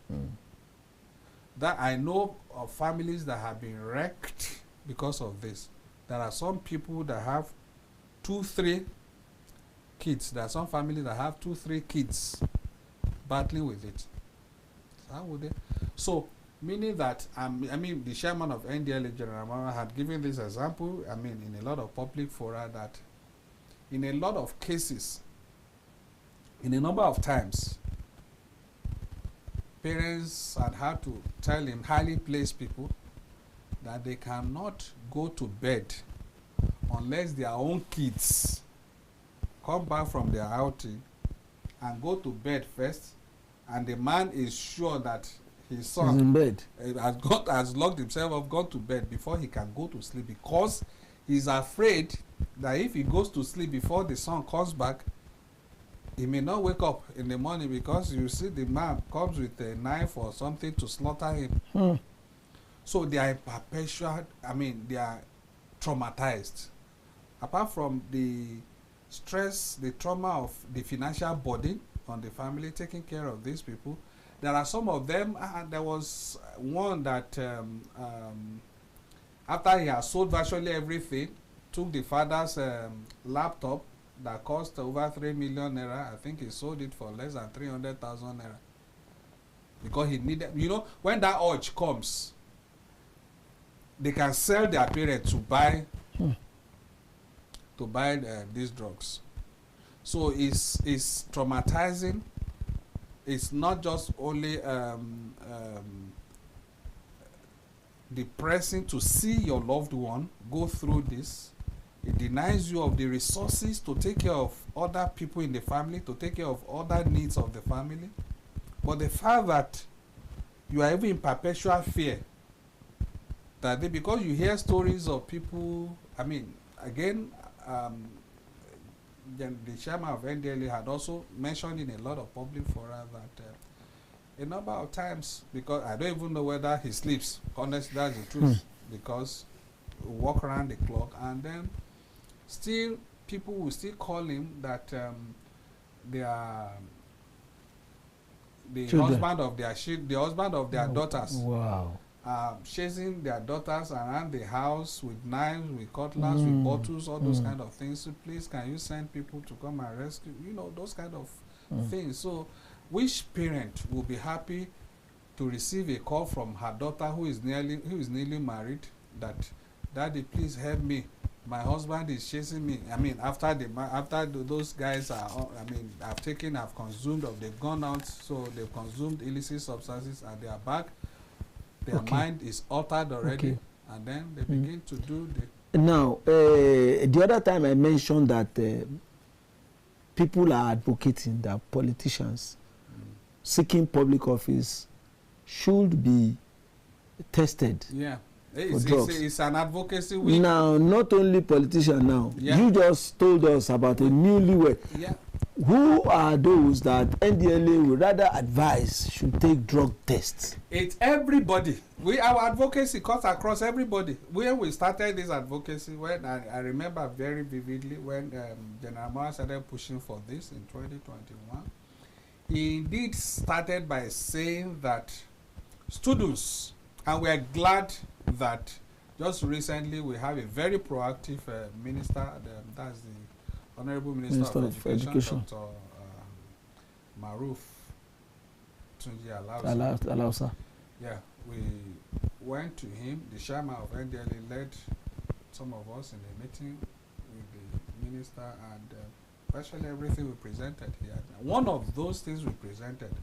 That I know of families that have been wrecked because of this. There are some people that have 2-3 kids. There are some families that have 2-3 kids battling with it. How would they? So, meaning that, the chairman of Ndlea, General Mama, had given this example, in a lot of public fora, that in a lot of cases, in a number of times, parents had had to tell him, highly placed people, that they cannot go to bed unless their own kids come back from their outing and go to bed first, and the man is sure that his son is in bed. Has locked himself up, gone to bed before he can go to sleep, because he's afraid that if he goes to sleep before the son comes back, he may not wake up in the morning, because you see the man comes with a knife or something to slaughter him. So they are perpetual, they are traumatized. Apart from the stress, the trauma of the financial burden on the family, taking care of these people, there are some of them, there was one that after he has sold virtually everything, took the father's laptop that cost over 3 million naira. I think he sold it for less than 300,000 naira. Because he needed, when that urge comes, they can sell their parents to buy these drugs. So it's traumatizing. It's not just only depressing to see your loved one go through this. It denies you of the resources to take care of other people in the family, to take care of other needs of the family. But the fact that you are even in perpetual fear, that because you hear stories of people, again, the chairman of Ndlea had also mentioned in a lot of public fora that a number of times, because I don't even know whether he sleeps, honestly, that's the truth, because we walk around the clock, and then still people will still call him that they are the husband of their daughters. Wow. Chasing their daughters around the house with knives, with cutlass, with bottles, all those kind of things. So please, can you send people to come and rescue? Those kind of things. So which parent will be happy to receive a call from her daughter who is newly married, that, Daddy, please help me, my husband is chasing me. After those guys have consumed, or they've gone out, so they've consumed illicit substances and they are back. Their mind is altered already, and then they begin to do the... Now, the other time I mentioned that people are advocating that politicians seeking public office should be tested. Yeah, it's an advocacy week. Now, not only politicians now. Yeah. You just told us about a newlywed. Yeah. Who are those that Ndlea would rather advise should take drug tests? It's everybody. Our advocacy cuts across everybody. When we started this advocacy, when I remember very vividly when General Moore started pushing for this in 2021, he indeed started by saying that students, and we are glad that just recently we have a very proactive minister, that's the Honorable Minister of Education, Dr. Maruf Tunji Alausa. Yeah, we went to him. The chairman of Ndlea led some of us in a meeting with the minister, and virtually everything we presented here. One of those things we presented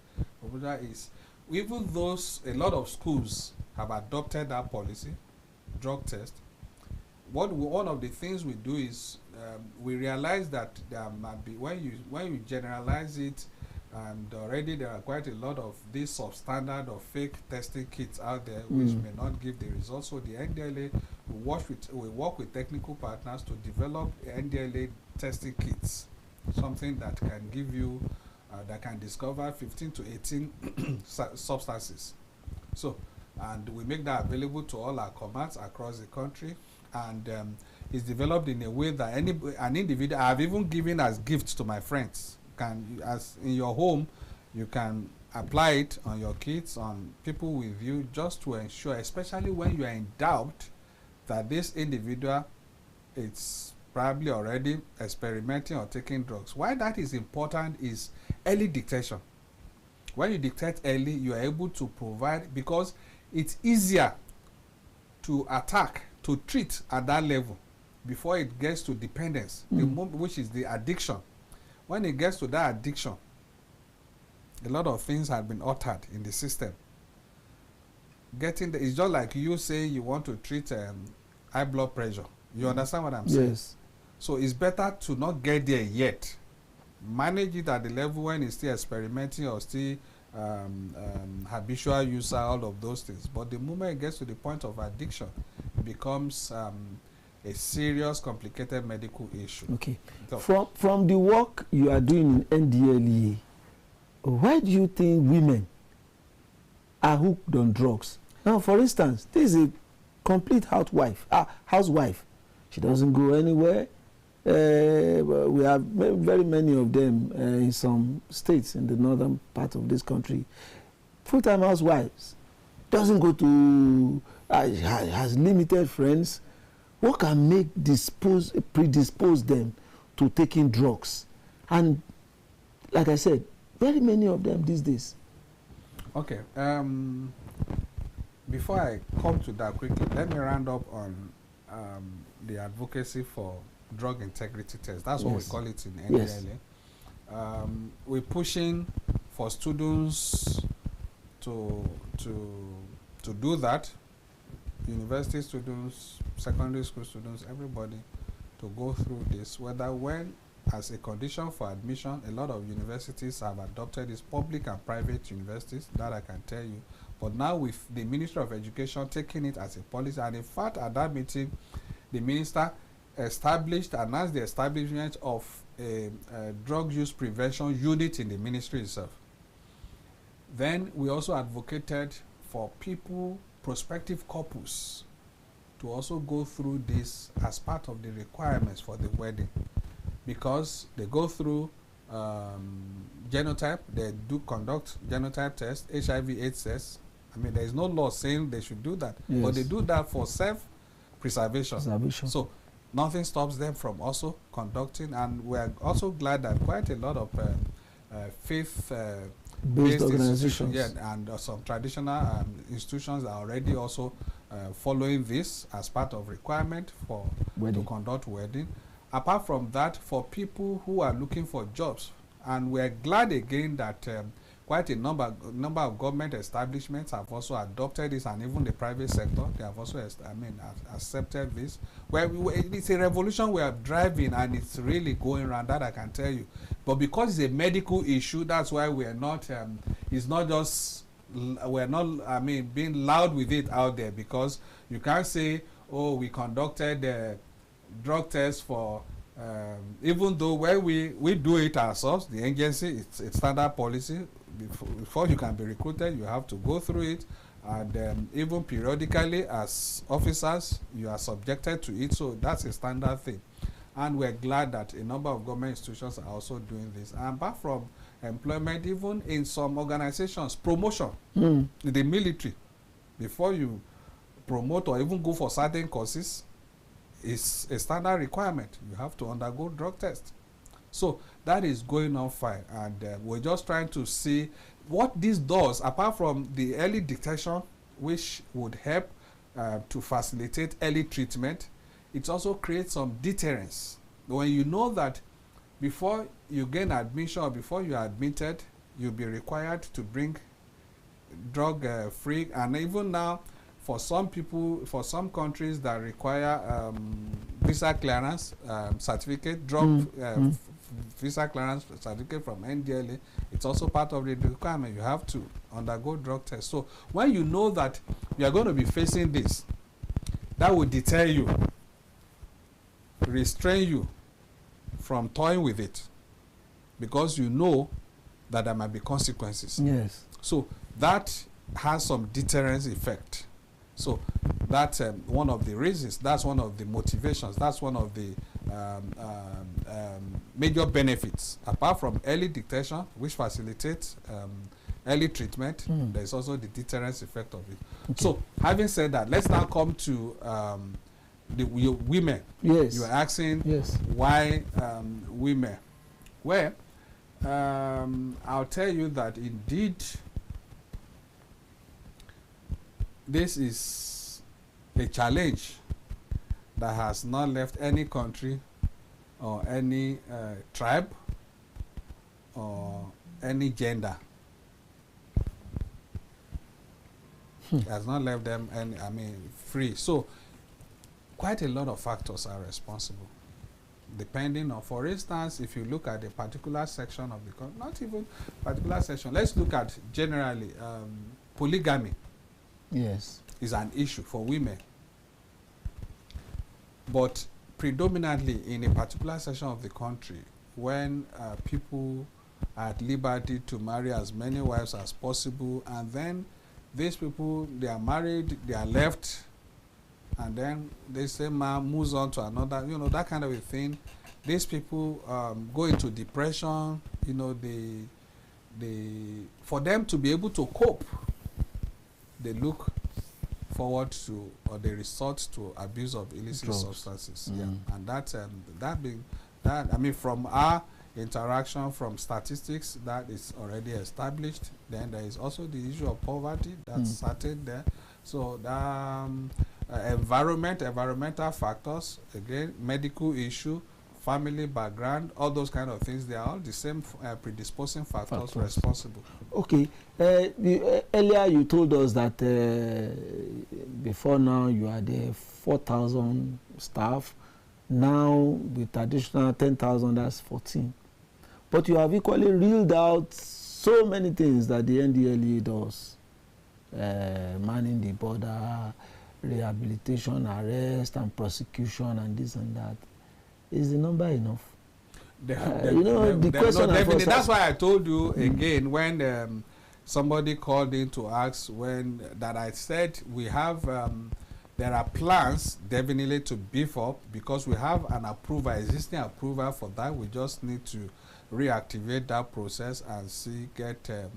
is, even though a lot of schools have adopted that policy, drug test, one of the things we do is we realize that there might be, when you generalize it, and already there are quite a lot of these substandard or fake testing kits out there which may not give the results. So the Ndlea we work with technical partners to develop Ndlea testing kits, something that can give you that can discover 15 to 18 substances. So, and we make that available to all our commands across the country, and it's developed in a way that an individual, I have even given as gifts to my friends, as in your home, you can apply it on your kids, on people with you, just to ensure, especially when you are in doubt that this individual is probably already experimenting or taking drugs. Why that is important is early detection. When you detect early, you are able to provide, because it's easier to attack, to treat at that level before it gets to dependence, which is the addiction. When it gets to that addiction, a lot of things had been altered in the system. It's just like you saying you want to treat high blood pressure. You understand what I'm saying? Yes. So it's better to not get there yet. Manage it at the level when it's still experimenting or still habitual user, all of those things. But the moment it gets to the point of addiction, it becomes a serious, complicated medical issue. Okay. So from the work you are doing in Ndlea, why do you think women are hooked on drugs? Now, for instance, this is a complete housewife. She doesn't go anywhere. We have very many of them in some states in the northern part of this country. Full-time housewives. Doesn't go to, has limited friends. What can predispose them to taking drugs? And like I said, very many of them these days. Okay. Before I come to that quickly, let me round up on the advocacy for drug integrity test. That's what we call it in Ndlea. Yes. We're pushing for students to do that. University students, secondary school students, everybody to go through this. When as a condition for admission, a lot of universities have adopted this, public and private universities, that I can tell you. But now with the Ministry of Education taking it as a policy, and in fact at that meeting, the minister announced the establishment of a drug use prevention unit in the ministry itself. Then we also advocated for people, prospective couples, to also go through this as part of the requirements for the wedding, because they go through genotype, they do conduct genotype tests, HIV/AIDS tests. I mean, there is no law saying they should do that, but they do that for self-preservation. So nothing stops them from also conducting, and we are also glad that quite a lot of faith-based institutions, and some traditional institutions are already also following this as part of requirement for to conduct wedding. Apart from that, for people who are looking for jobs, and we're glad again that quite a number of government establishments have also adopted this, and even the private sector, they have also accepted this. It's a revolution we are driving, and it's really going around, that I can tell you. But because it's a medical issue, that's why we are not, it's not just, we're not, being loud with it out there, because you can't say, oh, we conducted drug tests for, even though where we do it ourselves, the agency, it's standard policy. Before you can be recruited, you have to go through it, and even periodically as officers, you are subjected to it. So that's a standard thing, and we're glad that a number of government institutions are also doing this. And apart from employment, even in some organizations, promotion in the military, before you promote or even go for certain courses, is a standard requirement. You have to undergo drug test. So that is going on fine, and we're just trying to see what this does, apart from the early detection, which would help to facilitate early treatment. It also creates some deterrence. When you know that before you gain admission or before you are admitted, you'll be required to bring drug-free, and even now, for some people, for some countries that require visa clearance certificate, visa clearance certificate from Ndlea, it's also part of the requirement. You have to undergo drug tests. So when you know that you are going to be facing this, that will deter you, restrain you from toying with it, because you know that there might be consequences. Yes. So that has some deterrence effect. So that's one of the reasons, that's one of the motivations, that's one of the major benefits. Apart from early detection, which facilitates early treatment, there's also the deterrence effect of it. Okay. So having said that, let's now come to the women. Yes. You are asking why women. Well, I'll tell you that indeed this is a challenge that has not left any country or any tribe or any gender Has not left them free. So quite a lot of factors are responsible. Depending on, for instance, if you look at a particular section of the country, not even particular section, let's look at generally polygamy. Yes. Is an issue for women. But predominantly in a particular section of the country, when people are at liberty to marry as many wives as possible, and then these people, they are married, they are left, and then the same man moves on to another, you know, that kind of a thing. These people go into depression, you know, for them to be able to cope, they look forward to, or they resort to abuse of illicit substances. Yeah. And that I mean, from our interaction, from statistics, that is already established. Then there is also the issue of poverty that's started there. So environmental factors, again, medical issue, family background, all those kind of things, they are all the same predisposing factors responsible. Okay. Earlier you told us that before now you had 4,000 staff. Now with additional 10,000, that's 14. But you have equally reeled out so many things that the NDLEA does. Manning the border, rehabilitation, arrest and prosecution and this and that. Is the number enough? You know, the question that's why I told you again when somebody called in to ask that I said we have there are plans definitely to beef up, because we have an existing approval for that. We just need to reactivate that process and see get the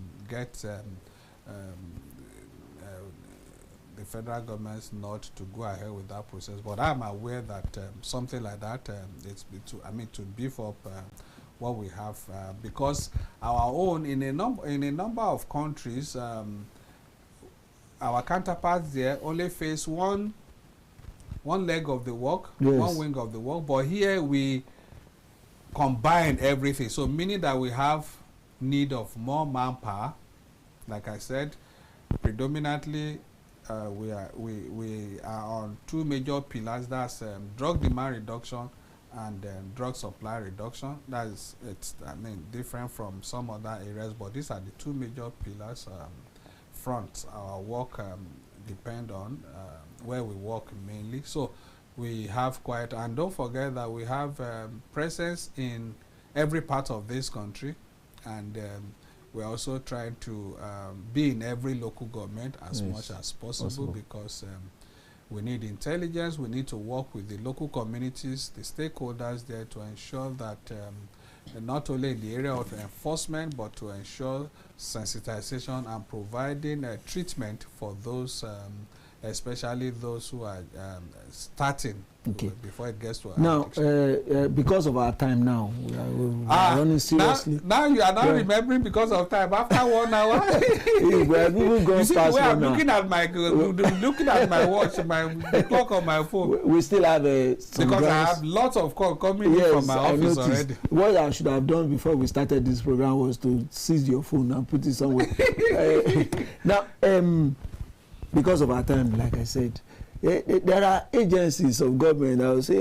federal government's nod to go ahead with that process. But I'm aware that something like that to beef up what we have, because our own in a number of countries, our counterparts there only face one leg of the work, one wing of the work. But here we combine everything. So meaning that we have need of more manpower. Like I said, predominantly we are on two major pillars. That's drug demand reduction and drug supply reduction. It's different from some other areas, but these are the two major pillars. Fronts our work depend on, where we work mainly. So we have quite, and don't forget that we have presence in every part of this country, and we're also trying to be in every local government as much as possible, because we need intelligence. We need to work with the local communities, the stakeholders there, to ensure that not only in the area of enforcement, but to ensure sensitization and providing treatment for those, especially those who are starting before it gets to now. Because of our time now, we are running seriously. Now you are not remembering because of time. After 1 hour, we see the way I'm looking at my watch, the clock on my phone. We still have because I have lots of calls coming in from my office already. What I should have done before we started this program was to seize your phone and put it somewhere. Now, because of our time, like I said, there are agencies of government that will say,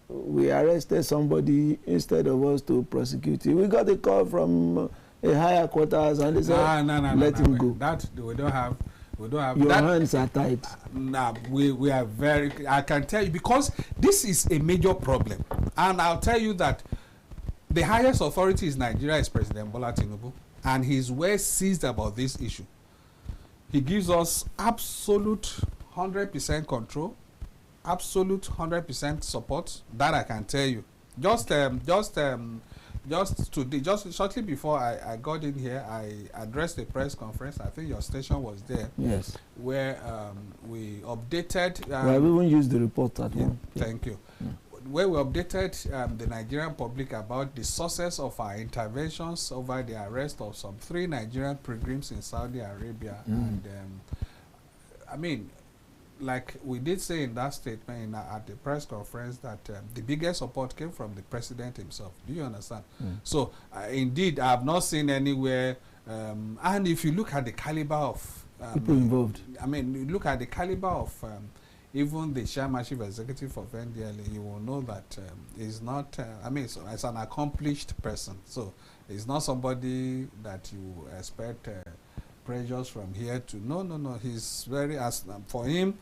we arrested somebody, instead of us to prosecute him. We got a call from a higher quarters and they said, let him go. That we don't have. Your hands are tied. We are very, I can tell you, because this is a major problem. And I'll tell you that the highest authority in Nigeria is President Bola Tinubu, and he's well seized about this issue. He gives us absolute 100% control, absolute 100% support. That I can tell you. Just shortly before I got in here, I addressed a press conference. I think your station was there. Yes. Where we updated. We have even used the report at one. Thank you. Where we updated the Nigerian public about the sources of our interventions over the arrest of some 3 Nigerian pilgrims in Saudi Arabia. And I mean, like we did say in that statement at the press conference, that the biggest support came from the president himself. Do you understand? So indeed, I have not seen anywhere, and if you look at the caliber of people involved. I mean, you look at the caliber of even the chairman chief executive of NDLA, you will know that he's not, I mean, it's an accomplished person. So it's not somebody that you expect pressures from here to, no. He's very, for him,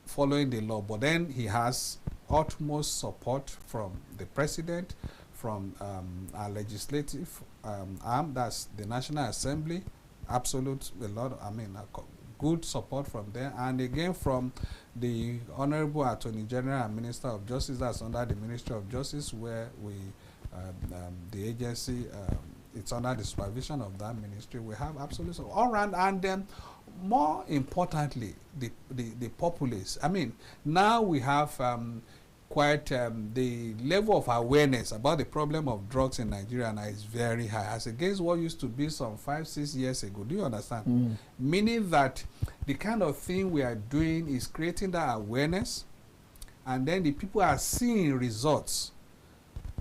following the law. But then he has utmost support from the president, from our legislative arm, that's the National Assembly, absolute, good support from there, and again from the Honorable Attorney General and Minister of Justice, that's under the Ministry of Justice, where we, the agency, it's under the supervision of that ministry. We have absolute support all around, and then more importantly, the populace. I mean, now we have quite the level of awareness about the problem of drugs in Nigeria now is very high, as against what used to be some 5-6 years ago. Do you understand? Meaning that the kind of thing we are doing is creating that awareness, and then the people are seeing results,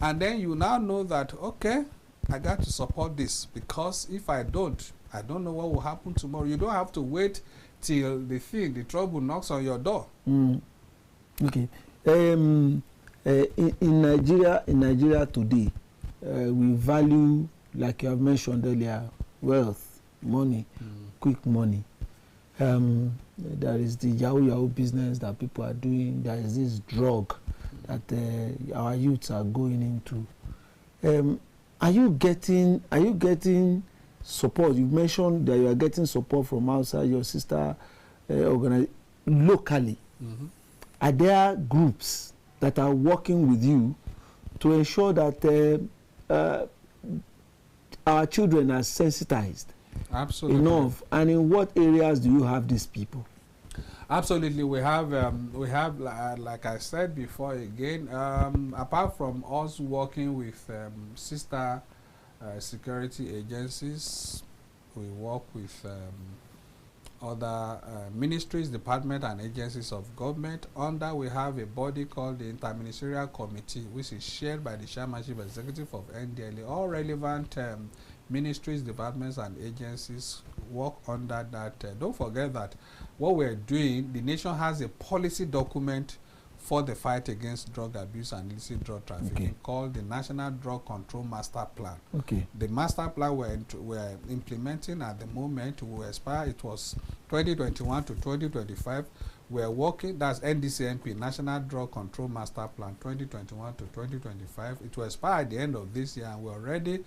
and then you now know that, okay, I got to support this, because if I don't know what will happen tomorrow. You don't have to wait till the trouble knocks on your door. Okay. In Nigeria today, we value, like you have mentioned earlier, wealth, money, quick money. There is the Yahoo business that people are doing. There is this drug that our youths are going into. Are you getting support? You mentioned that you are getting support from outside your sister organization locally. Are there groups that are working with you to ensure that our children are sensitized enough? And in what areas do you have these people? Absolutely, we have like I said before again, apart from us working with sister security agencies, we work with other ministries, departments, and agencies of government. Under, we have a body called the Interministerial Committee, which is shared by the Chairman Chief Executive of NDLA. All relevant ministries, departments, and agencies work under that. Don't forget that what we're doing, the nation has a policy document for the fight against drug abuse and illicit drug trafficking, called the National Drug Control Master Plan. The master plan we're implementing at the moment will expire. It was 2021 to 2025. We're working, that's NDCMP, National Drug Control Master Plan 2021 to 2025. It will expire at the end of this year, and we're already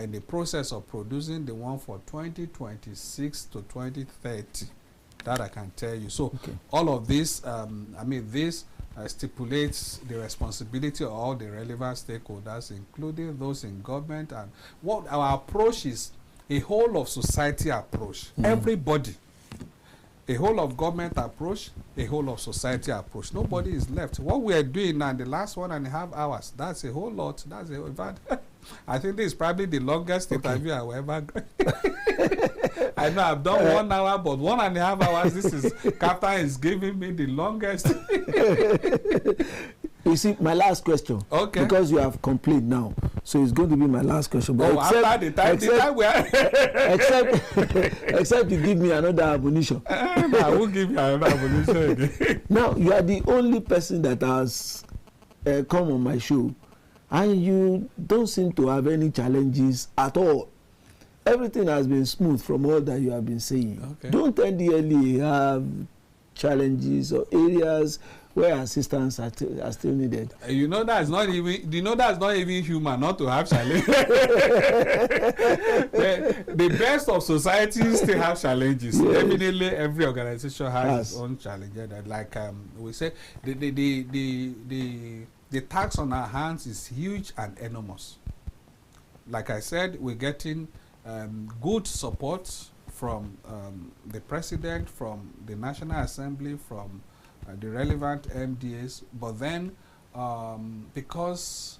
in the process of producing the one for 2026 to 2030. That I can tell you. So all of this, this stipulates the responsibility of all the relevant stakeholders, including those in government. And what our approach is, a whole of society approach. Everybody. A whole of government approach, a whole of society approach. Nobody is left. What we are doing now in the last 1.5 hours, that's a whole lot. That's a fact. I think this is probably the longest interview I will ever I know I've done 1 hour, but 1.5 hours, this is, KAFTAN is giving me the longest. You see, my last question, because you have complete now, so it's going to be my last question. But except you give me another ammunition. I will give you another ammunition again. Now, you are the only person that has come on my show, and you don't seem to have any challenges at all. Everything has been smooth from all that you have been saying. Don't NDLA have challenges or areas where assistance are still needed? You know that's not even. You know that's not even human not to have challenges. The best of societies still have challenges. Yes. Definitely, every organization has its own challenges. Like we say, the tax on our hands is huge and enormous. Like I said, we're getting good support from the president, from the National Assembly, from the relevant MDAs, but then because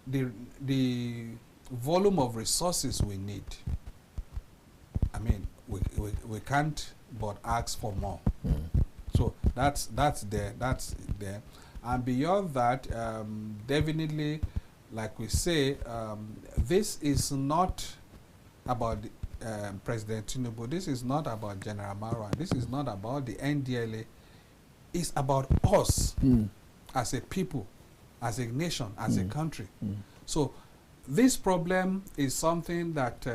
the volume of resources we need, I mean, we can't but ask for more. So that's there, and beyond that, definitely, like we say, this is not about President Tinubu, this is not about General Marwa. This is not about the NDLA. It's about us as a people, as a nation, as a country. So this problem is something that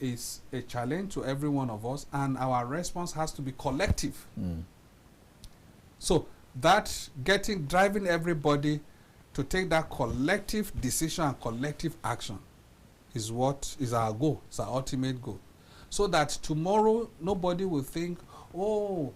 is a challenge to every one of us, and our response has to be collective. So that driving everybody to take that collective decision and collective action is what is our goal, it's our ultimate goal. So that tomorrow nobody will think, oh,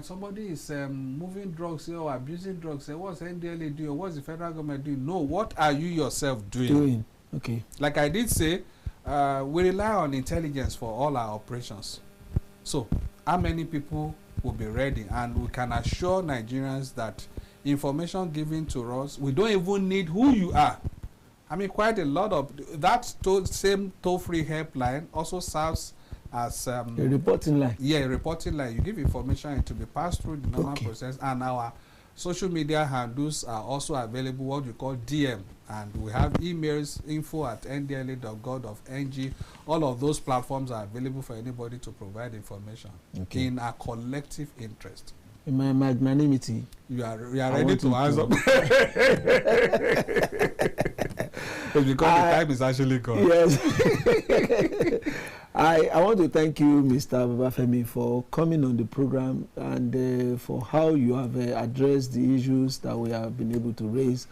somebody is moving drugs here or abusing drugs here. What's NDLA doing? What's the federal government doing? No, what are you yourself doing? Okay. Like I did say, we rely on intelligence for all our operations. So how many people will be ready? And we can assure Nigerians that information given to us, we don't even need who you are. I mean, quite a lot of that same toll-free helpline also serves as a reporting line. Yeah, a reporting line. You give information, it will be passed through the normal process, and our social media handles are also available, what we call DM, and we have emails, info@ndla.gov.ng. All of those platforms are available for anybody to provide information in our collective interest. In my magnanimity, you are ready to answer. It's because the time is actually gone. Yes. I want to thank you, Mr. Babafemi, for coming on the program and for how you have addressed the issues that we have been able to raise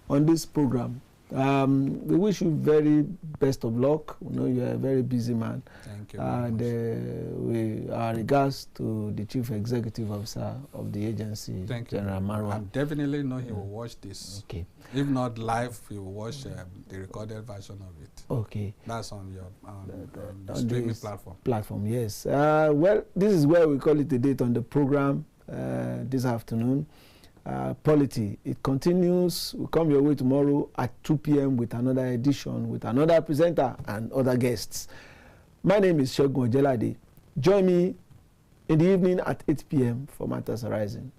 on this program. We wish you very best of luck. We know you're a very busy man. Thank you. And our regards to the Chief Executive Officer of the agency, General Marwa. I definitely know he will watch this. Okay. If not live, he will watch the recorded version of it. Okay. That's on your the streaming platform. Yes. Well, this is where we call it a date on the program this afternoon. Polity, it continues. We'll come your way tomorrow at 2 p.m. with another edition, with another presenter and other guests. My name is Shogun Ojelade. Join me in the evening at 8 p.m. for Matters Arising.